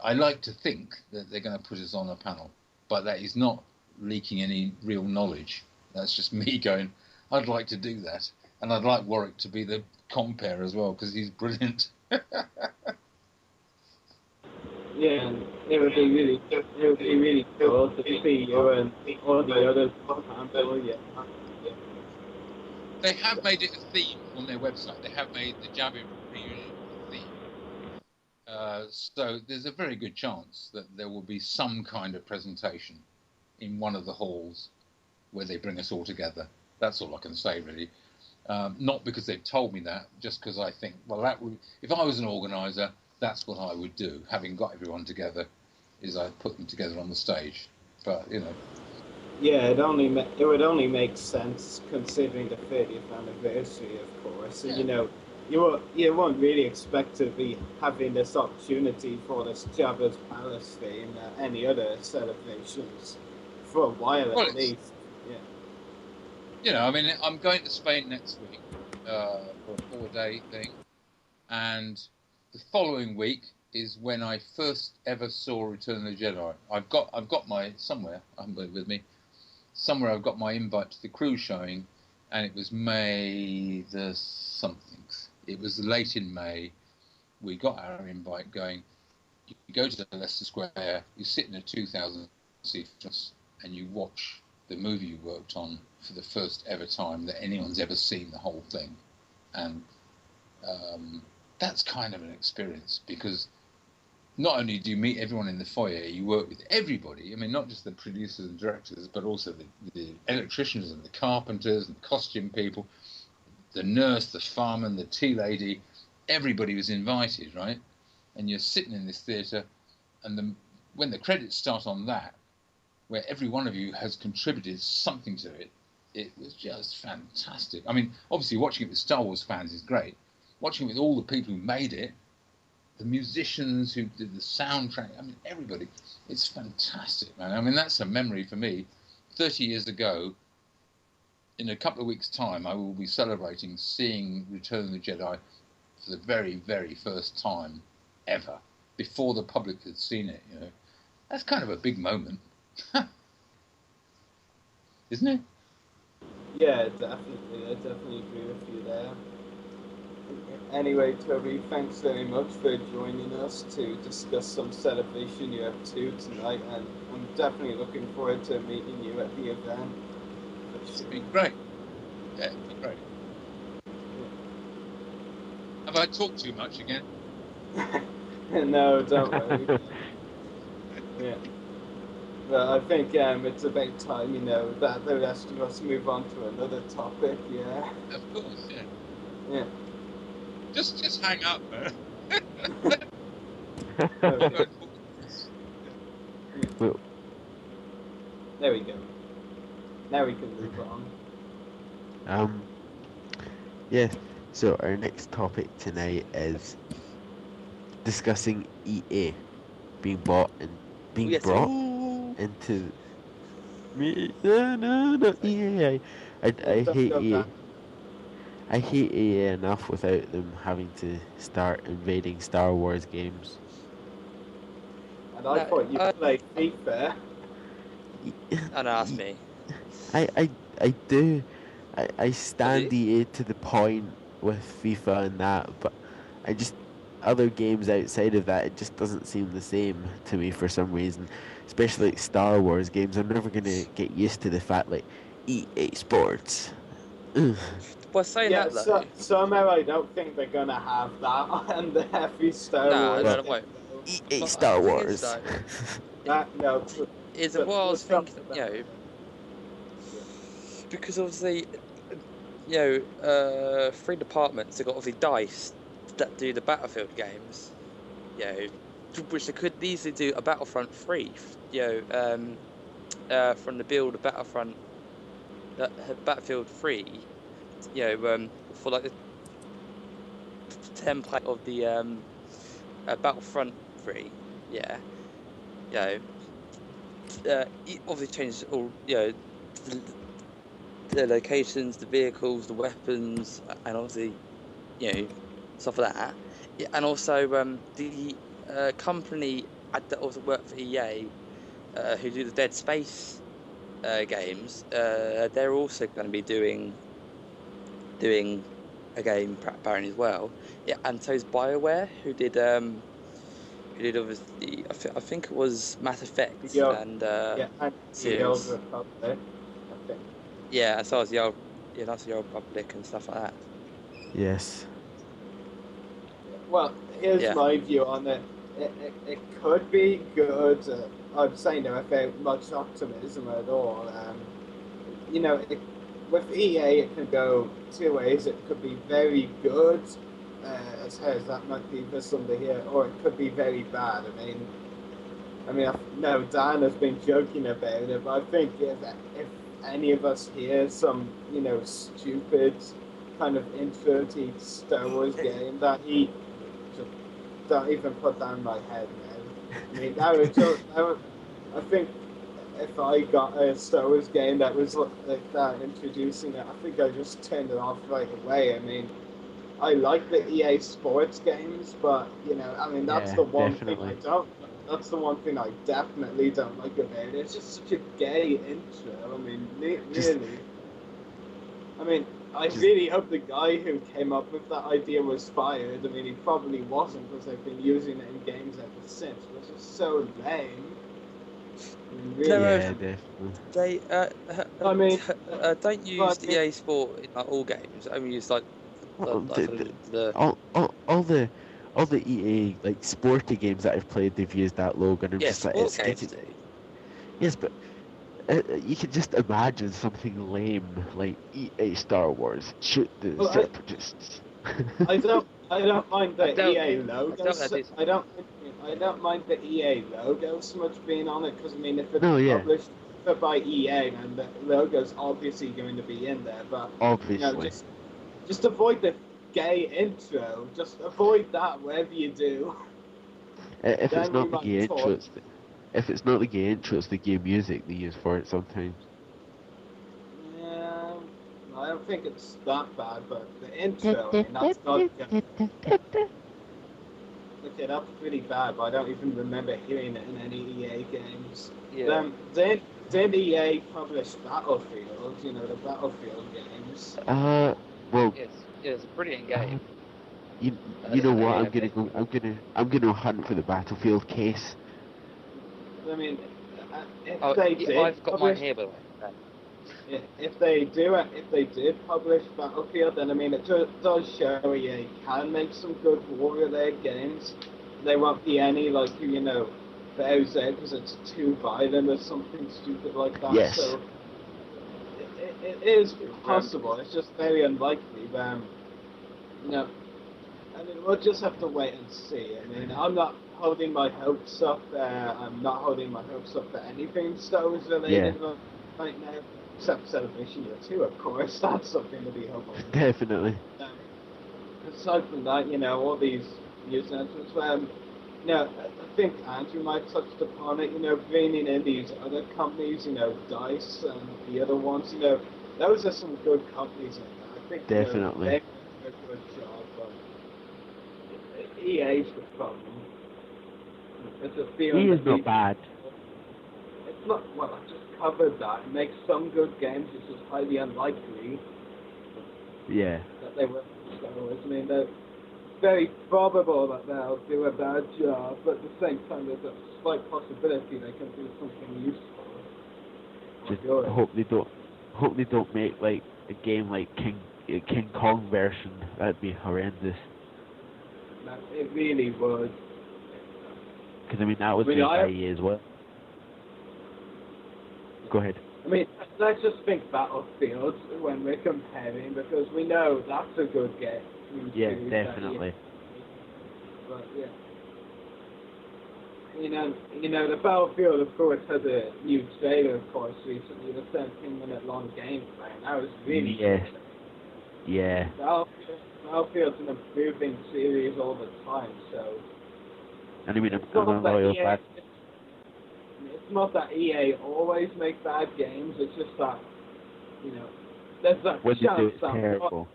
I like to think that they're going to put us on a panel, but that is not leaking any real knowledge. That's just me going, I'd like to do that. And I'd like Warwick to be the compere as well, because he's brilliant. Yeah, and it would be really cool to see you and all the others on panel, yeah. They have made it a theme on their website. They have made the Jabba reunion a theme. So there's a very good chance that there will be some kind of presentation in one of the halls where they bring us all together. That's all I can say, really. Not because they've told me that, just because I think, well, that would, if I was an organiser, that's what I would do. Having got everyone together, is I'd put them together on the stage. But, you know. Yeah, it would only make sense considering the 30th anniversary, of course. Yeah. You know, you won't really expect to be having this opportunity for this Jabba's Palace theme at any other celebrations for a while at least. Yeah. You know, I mean, I'm going to Spain next week for a 4-day thing, and the following week is when I first ever saw Return of the Jedi. I've got my somewhere. I haven't got it with me. Somewhere I've got my invite to the cruise showing, and it was May the something. It was late in May. We got our invite going. You go to Leicester Square, you sit in a 2,000-seat and you watch the movie you worked on for the first ever time that anyone's ever seen the whole thing. And that's kind of an experience, because not only do you meet everyone in the foyer, you work with everybody. I mean, not just the producers and directors, but also the electricians and the carpenters and costume people, the nurse, the fireman, the tea lady. Everybody was invited, right? And you're sitting in this theatre, and when the credits start on that, where every one of you has contributed something to it, it was just fantastic. I mean, obviously watching it with Star Wars fans is great. Watching it with all the people who made it, the musicians who did the soundtrack, I mean, everybody, it's fantastic, man. I mean, that's a memory for me. 30 years ago, in a couple of weeks' time, I will be celebrating seeing Return of the Jedi for the very, very first time ever, before the public had seen it, you know. That's kind of a big moment. Isn't it? Yeah, definitely. I definitely agree with you there. Anyway, Toby, thanks very much for joining us to discuss some Celebration Europe 2 tonight, and I'm definitely looking forward to meeting you at the event. It'd be great. Yeah, it'd be great. Have I talked too much again? No, don't worry. Yeah. But I think it's about time, that the rest of us move on to another topic, yeah. Of course, yeah. Yeah. Just hang up, man. Okay. Well, There we go. Now we can move on. yeah, so our next topic tonight is discussing EA being bought and being brought into me. No, not EA. I hate EA. I hate EA enough without them having to start invading Star Wars games. And I thought you played FIFA. And ask me. I do. I stand EA to the point with FIFA and that, but I just other games outside of that, it just doesn't seem the same to me for some reason. Especially like Star Wars games, I'm never gonna get used to the fact like EA Sports. Well, saying that though, somehow I don't think they're gonna have that on the heavy Star Wars. No, won't. EA Star Wars. No. Is what I was thinking, because obviously, three departments have got obviously DICE that do the Battlefield games, which they could easily do a Battlefront 3, from the build of Battlefield 3, for like the template of the Battlefront 3, it obviously changes all, the locations, the vehicles, the weapons, and obviously, stuff like that. Yeah, and also the company that also work for EA, who do the Dead Space games, they're also going to be doing a game apparently as well. Yeah, and so is BioWare, who did obviously I think it was Mass Effect and series. Republic, I think. Yeah, and so was the old Republic and stuff like that. Yes. Well, here's my view on it. It could be good. I'd say no without much optimism at all. With EA, it can go two ways. It could be very good, as far as that might be for somebody here, or it could be very bad. I know Dan has been joking about it, but I think if any of us hear some, stupid kind of intro to Star Wars game that he just don't even put down in my head now. I think if I got a Star Wars game that was like that, introducing it, I think I just turned it off right away. I like the EA Sports games, but that's the one thing I don't. That's the one thing I definitely don't like about it. It's just such a gay intro. Really. I really hope the guy who came up with that idea was fired. He probably wasn't, because they've been using it in games ever since. Which is so lame. Really. They don't use the EA Sport in all games. Only use all the EA sporty games that I've played, they've used that logo, and I'm just like, yes, but you can just imagine something lame like EA Star Wars shoot the separatists. I don't mind the EA logo. I don't mind the EA logo so much being on it, because if it's published by EA, and the logo's obviously going to be in there. But obviously, just avoid the gay intro. Just avoid that wherever you do. If it's not the gay intro, it's the gay music they use for it sometimes. Yeah, I don't think it's that bad, but the intro, that's not good. Okay, that's pretty bad, but I don't even remember hearing it in any EA games. Yeah. Did EA publish Battlefield? The Battlefield games. Well. It's a brilliant game. You know what? I'm gonna hunt for the Battlefield case. If I've got mine here, by the way. if they did publish Battlefield, then I mean it does show EA can make some good war-related games. They won't be any like Bowser because it's too violent or something stupid like that. Yes. So it is possible. It's just very unlikely. But I mean, we'll just have to wait and see. I mean, I'm not holding my hopes up. I'm not holding my hopes up for anything Star Wars related right now, except Celebration Year 2, of course. That's something to be hopeful. Definitely. Aside from that, all these news announcements. I think Andrew might have touched upon it. Bringing in these other companies, DICE and the other ones. Those are some good companies in there. I think definitely. They do a good job. But EA's the problem. It's a feeling. EA is not bad. It's not. Well, I just covered that. It makes some good games. It's just highly unlikely. Yeah. That they will. I mean, they're very probable that they'll do a bad job, but at the same time, there's a slight possibility they can do something useful. Just hope they don't make like a game like King Kong version. That'd be horrendous. It really would. Because I mean that was made by EA as well. Go ahead. I mean, let's just think Battlefield when we're comparing, because we know that's a good game. Yeah, definitely. But the Battlefield, of course, had a new trailer, of course, recently, the 17-minute long gameplay, and that was really good. Yeah. Battlefield's an improving series all the time, so. And I mean, I'm a loyal fan. It's not that EA always make bad games. It's just that, there's that chance that terrible.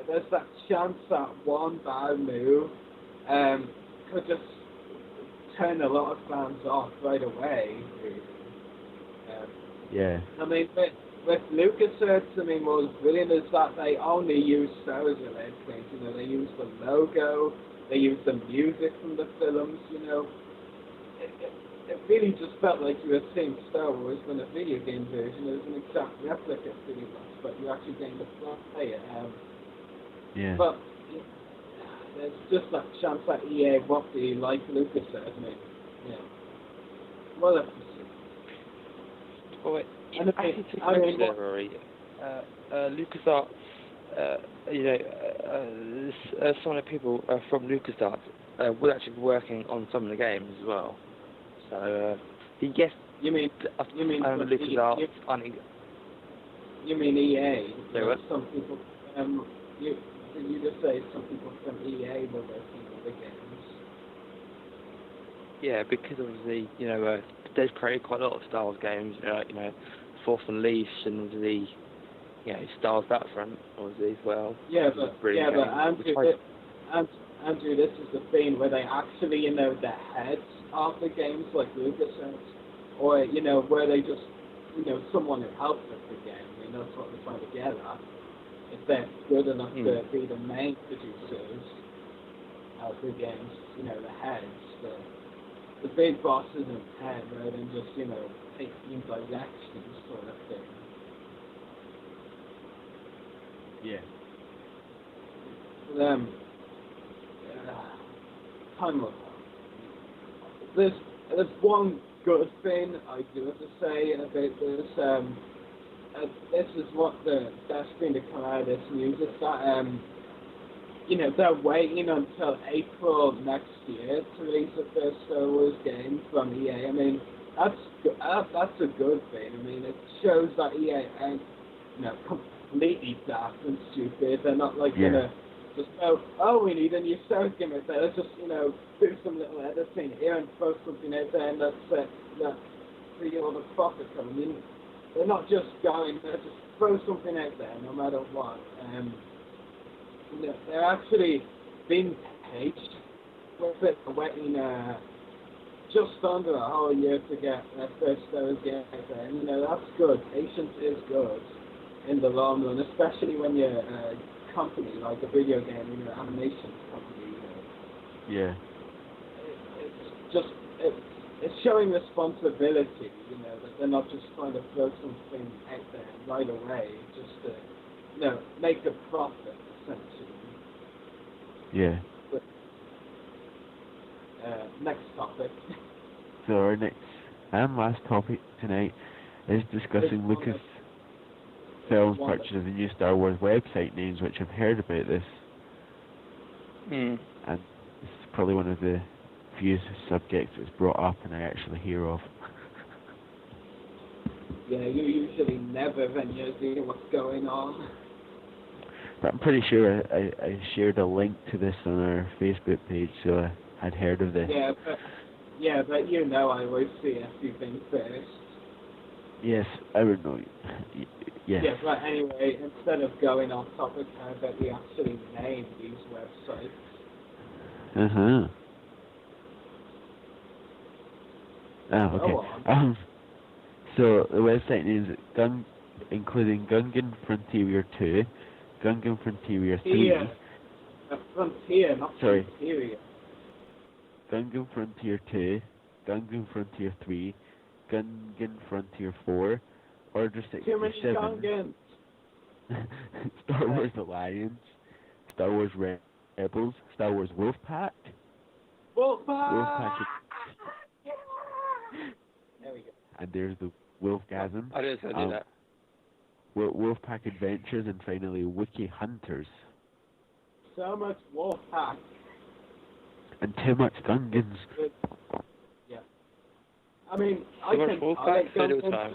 There's that chance that one bad move could just turn a lot of fans off right away. Yeah. I mean, with LucasArts, I mean, what was brilliant is that they only use Star Wars related things. They use the logo, they use the music from the films. It really just felt like you were seeing Star Wars when a video game version is an exact replica pretty much, but you're actually getting to play it. Yeah. But there's just that chance that EA won't be like LucasArts. I mean, we'll have to see. Well, Rory, LucasArts, some of the people from LucasArts will actually be working on some of the games as well. So, yes. You mean LucasArts? You mean EA? What? Some people. You just say some people from EA were working on the games. Yeah, because obviously, they've created quite a lot of Star Wars games. Force Unleashed and the, Star Wars Battlefront, obviously as well. Yeah, but Andrew, this is the thing where they actually, the heads of the games like LucasArts, or where they just, someone who helps with the game. I mean, that's what they're trying to get at. If they're good enough to be the main producers of the games, the heads, the big bosses in head, rather than just, taking directions sort of thing. Yeah. Time will tell. There's one good thing I do have to say about this. This is what the best thing to come out of this news is that they're waiting until April next year to release the first Star Wars game from EA. I mean, that's a good thing. I mean, it shows that EA ain't completely daft and stupid. They're not like gonna just go, oh, we need a new Star Wars game out there. Let's just do some little editing here and throw something out there, and that's see all the profit coming in. They're not just going, they're just throw something out there no matter what. They're actually being patient with it, waiting just under a whole year to get their first Star Wars game out there. And, that's good. Patience is good in the long run, especially when you're a company like a video game, animation company. Yeah. It's it's showing responsibility, you know, that they're not just trying to throw something out there right away, just to, you know, make a profit, essentially. Yeah. But, next topic. So our next and last topic tonight is discussing Lucasfilm's purchase of the new Star Wars website names, which I've heard about this. And this is probably one of the few subjects that's brought up and I actually hear of. Yeah, you usually never when you're seeing what's going on. But I'm pretty sure I shared a link to this on our Facebook page, so I had heard of this. Yeah, but you know I always see everything first. Yes, I would know. Yes. Yeah, but anyway, instead of going off topic, how about we actually name these websites? Oh, okay. So the website names including Gungan Frontier 2, Gungan Frontier 3. Frontier, not Sorry. Frontier. Gungan Frontier 2, Gungan Frontier 3, Gungan Frontier 4, Order 67, Too many Gungans. Star Wars Alliance, Star Wars Rebels, Star Wolfpack. Wolfpack! There we go. And there's the Wolfgasm. I didn't say that. Wolfpack Adventures, and finally Wiki Hunters. So much Wolfpack. And too much Gungans. Yeah. I mean, I much can... Wolfpack, Gungans.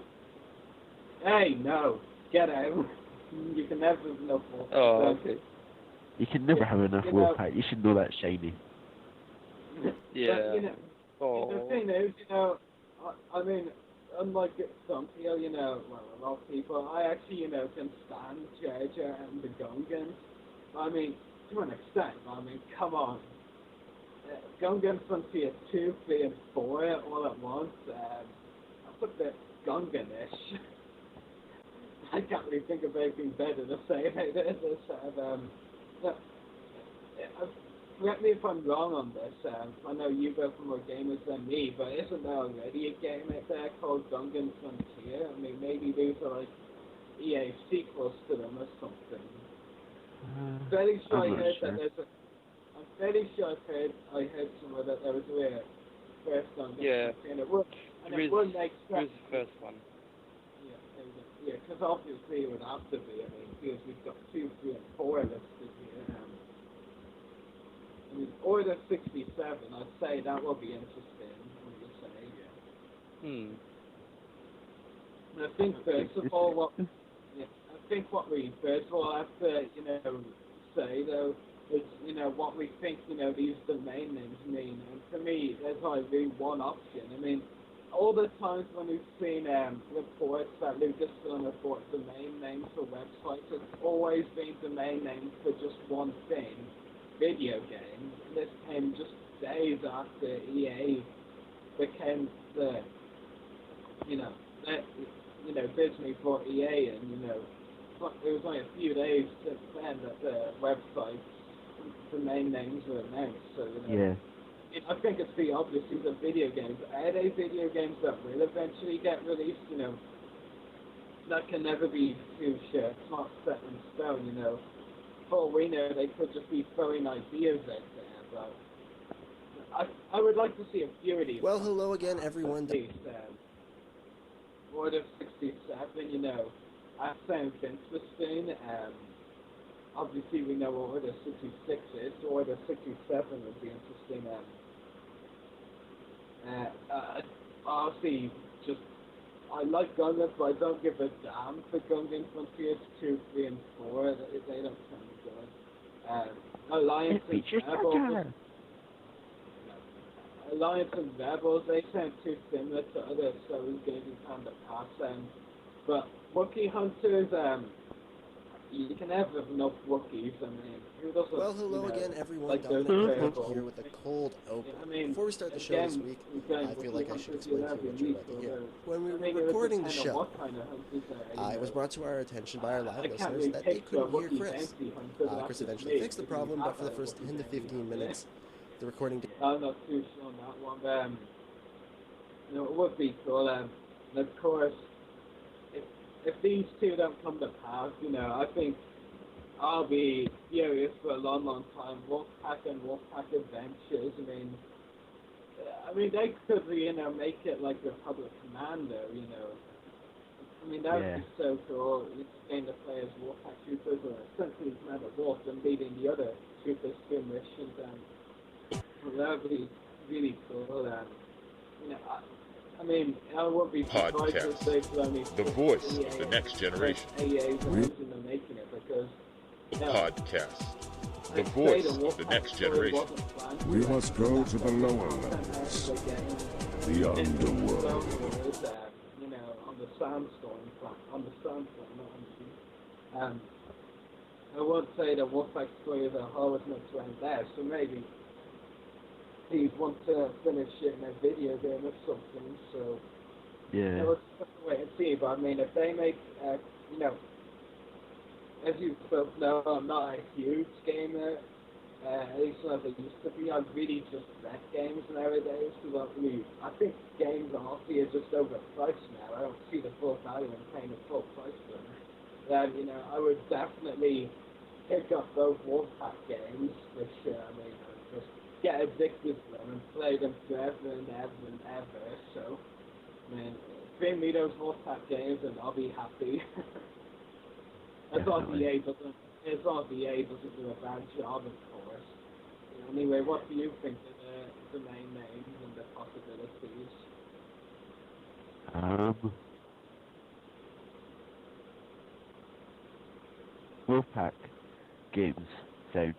Hey, no. Get out. You can never have enough Wolfpack. Oh, okay. You can never have enough Wolfpack. You should know that, Shiny. Yeah. But, the thing is, I mean, unlike some people, well, a lot of people, I actually, can stand Jar Jar and the Gungans. I mean, to an extent, I mean, come on. Gungan Frontier 2, 3, and 4 all at once, that's a bit Gungan-ish. I can't really think of anything better to say about this. Correct me if I'm wrong on this. I know you both are more gamers than me, but isn't there already a game out there called Gungan Frontier? I mean, maybe these are like EA sequels to them or something. I'm fairly sure I heard that there's a. I'm fairly sure I heard somewhere that there was a first Gungan Frontier, and it would make sense. It was the first one. Yeah, because obviously it would have to be. I mean, because we've got 2, 3, and 4 listed here. I mean, Order 67, I'd say that will be interesting. And I think first of all, what we first of all have to, say though is, what we think, these domain names mean. And for me, there's only one option. I mean, all the times when we've seen reports that Lucasfilm have bought domain names for websites, it's always been domain names for just one thing. Video games. This came just days after EA became the, Disney bought EA, and it was only a few days since then that the websites, domain names were announced. So I think it's the obviously the video games. Are they video games that will eventually get released? That can never be too sure. It's not set in stone. For all we know, they could just be throwing ideas out there, but I would like to see a few of these. Well, hello again, everyone. Order 67, that sounds interesting. Obviously, we know what Order 66 is, so Order 67 would be interesting. Honestly, I like Gungans, but I don't give a damn for Gungan Frontiers 2, 3, and 4. They don't sound good. Alliance and Rebels, they sound too similar to other Star games in time that pass. But Wookiee Hunters, you can never have enough Wookiees. I mean, who doesn't? Well, hello again, everyone. Like Dominic here with a cold open. Before we start the show this week, I feel like I should explain to you what you're about to hear. When we were recording the show, it was brought to our attention by our live listeners that they couldn't hear Chris. Chris eventually fixed the problem, but for the first 10 to 15 minutes, the recording did. I'm not too sure on that one. it would be cool. And of course, if these two don't come to pass, I think I'll be furious for a long, long time. Wolfpack and Wolfpack Adventures. I mean, they could, make it like Republic Commando. That would be so cool. You gain the players Wolfpack troopers, or essentially Commander Wolf, and leading the other troopers to missions. That would be really cool. I would be surprised if they only the voice of the next generation. Making it because Podcast, the voice of the next generation. We must go to the lower levels, the underworld. On the sandstorm planet, not on the sea. I won't say that Wolfpack story as a whole is meant to end there, so maybe he'd want to finish it in a video game or something, so let's wait and see. But if they make, as you both know, I'm not a huge gamer, at least as I used to be. I really just bet games nowadays, because I think games honestly are just overpriced now. I don't see the full value in paying the full price for them. I would definitely pick up both Wolfpack games for sure. Just get addicted to them and play them forever and ever and ever. So, bring me those Wolfpack games and I'll be happy. As long as be able to do a bad job, of course. Anyway, what do you think of the main names and the possibilities? Wolfpack games sound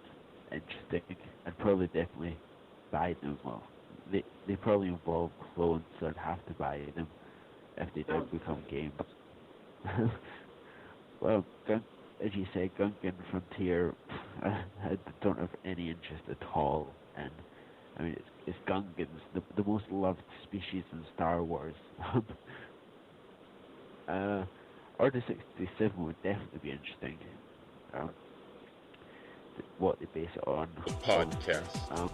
interesting. I'd probably definitely buy them. Well, they probably involve clones, so I'd have to buy them if they don't become games. Well, as you say, Gungan Frontier, I don't have any interest at all. And it's Gungans, the most loved species in Star Wars. Order 67 would definitely be interesting. What they base it on. The podcast.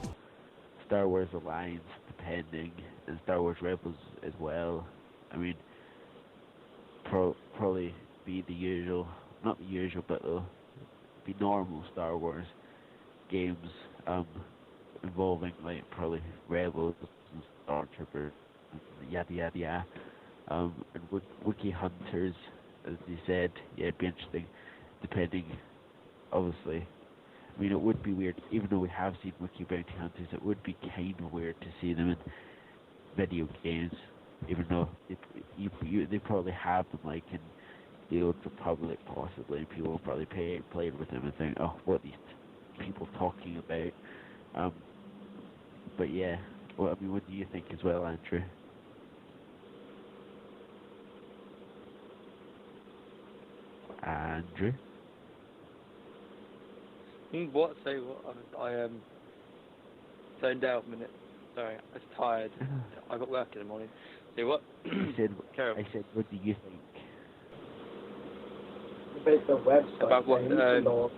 Star Wars Alliance, depending, and Star Wars Rebels as well. Probably be the usual, not the usual, but be normal Star Wars games involving probably Rebels and Stormtroopers, yada yada yada. And Wookiee Hunters, as you said, it'd be interesting, depending, obviously. It would be weird, even though we have seen Wookiee Bounty Hunters, it would be kind of weird to see them in video games, even though they probably have them in the Old Republic possibly, and people will probably played with them and think, oh, what are these people talking about? But yeah, what do you think as well, Andrew? Andrew? What? Say what? I zoned out a minute. Sorry, I was tired. I got work in the morning. Say what? I said, what do you think? About the website. About what? The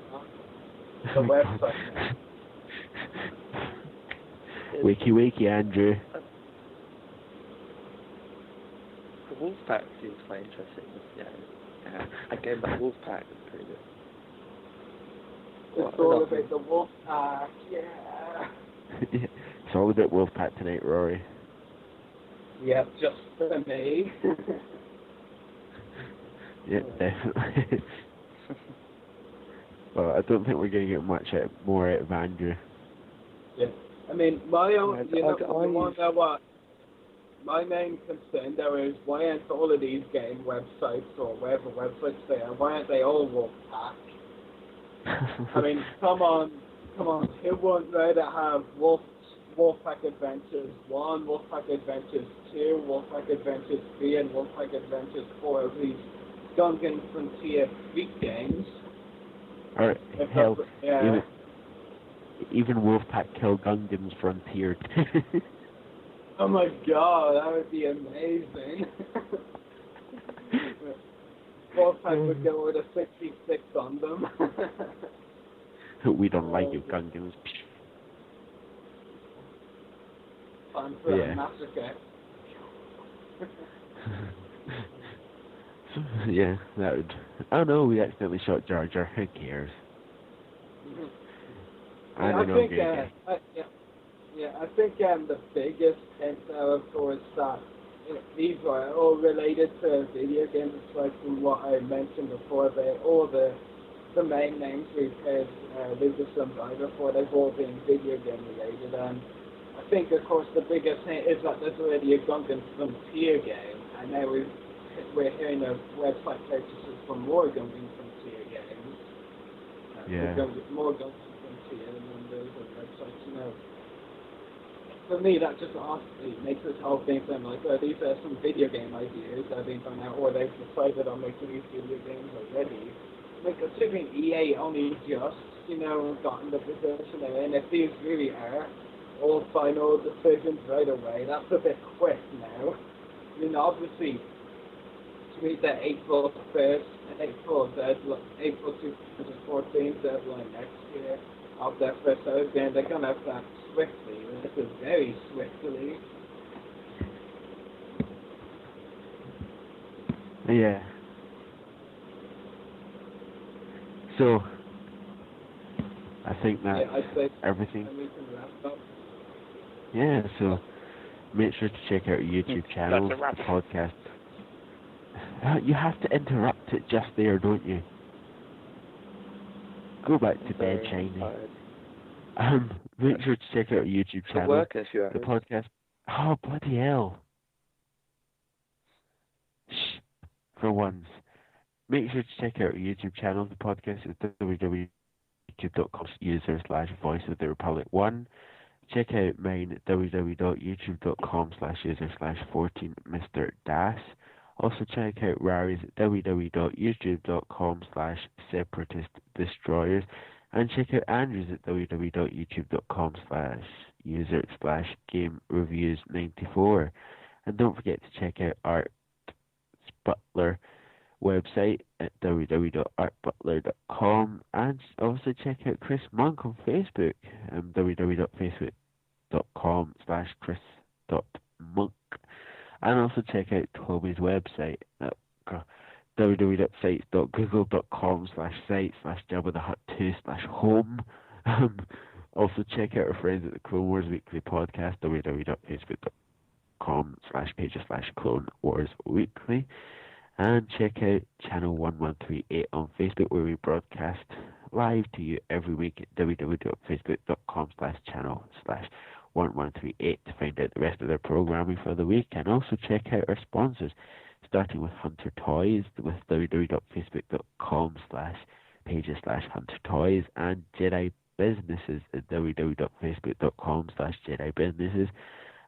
website. Wakey, Andrew. The Wolfpack seems quite interesting. Yeah. A game about Wolfpack is pretty good. It's all about the Wolfpack, yeah. It's all about Wolfpack tonight, Rory. Yep, just for me. Yeah, definitely. Well, I don't think we're going to get much more out of Andrew. Yeah. My own, my main concern though is why aren't all of these game websites or whatever websites they are, why aren't they all Wolfpack? Come on, who wouldn't rather have Wolfpack Adventures 1, Wolfpack Adventures 2, Wolfpack Adventures 3, and Wolfpack Adventures 4 of these Gungan Frontier Fleet games? Or hell, even Wolfpack Kill Gungans Frontier. Oh my god, that would be amazing. Wolfpack would go with a 66 on them. We don't like you, Gungans. Time for a massacre. Yeah, that would. Oh no, we accidentally shot Jar Jar. Who cares? I don't know. I think the biggest hint now, of course, that these are all related to video games. It's like from what I mentioned before, all the main names we've heard Lucasfilm by before, they've all been video game related. And I think, of course, the biggest hint is that there's already a Gungan Frontier game, and now we're hearing of website purchases for more Gungan Frontier games. More Gungan Frontier, and there's a website, you know. For me, that just honestly makes this whole thing sound like, oh, these are some video game ideas that have been done out, or they've decided on making these video games already. Like, considering EA only just, you know, gotten the position they're in, if these really are all final decisions right away, that's a bit quick now. I mean, obviously, to meet the April 2014 deadline next year of their first game, they're going to have that swiftly. This is very swiftly. Yeah. So, I think that's everything. Yeah, so make sure to check out our YouTube channel, the podcast. You have to interrupt it just there, don't you? Go back to bed, Shiny. Make sure to check out our YouTube channel, the podcast. Oh, bloody hell. Shh, for once. Make sure to check out our YouTube channel, the podcast is www.youtube.com/user/voice-of-the-republic1. Check out mine at www.youtube.com/user/14mr-das. Also check out Rary's at www.youtube.com/separatist-destroyers. And check out Andrew's at www.youtube.com/user/game-reviews94. And don't forget to check out Art Butler website at www.artbutler.com, and also check out Chris Monk on Facebook, www.facebook.com/chris.monk, and also check out Toby's website at www.sites.google.com/site/Jabba-the-Hutt2/home. Also check out our friends at the Clone Wars Weekly Podcast, www.facebook.com/pages/Clone Wars Weekly. And check out channel 1138 on Facebook, where we broadcast live to you every week at www.facebook.com/channel/1138 to find out the rest of their programming for the week. And also check out our sponsors, starting with Hunter Toys with www.facebook.com/pages/Hunter Toys, and Jedi Businesses at www.facebook.com/Jedi Businesses.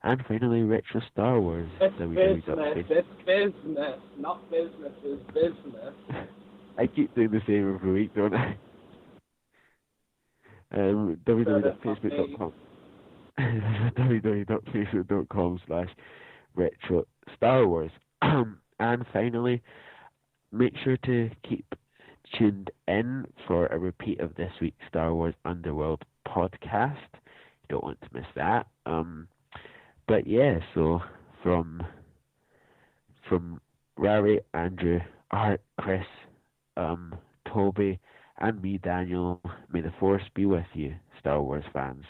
And finally, Retro Star Wars. It's business, not business, it's business. I keep doing the same every week, don't I? www.facebook.com www.facebook.com/Retro Star Wars. And finally, make sure to keep tuned in for a repeat of this week's Star Wars Underworld podcast. You don't want to miss that. But yeah, so from Rary, Andrew, Art, Chris, Toby, and me, Daniel, may the Force be with you, Star Wars fans.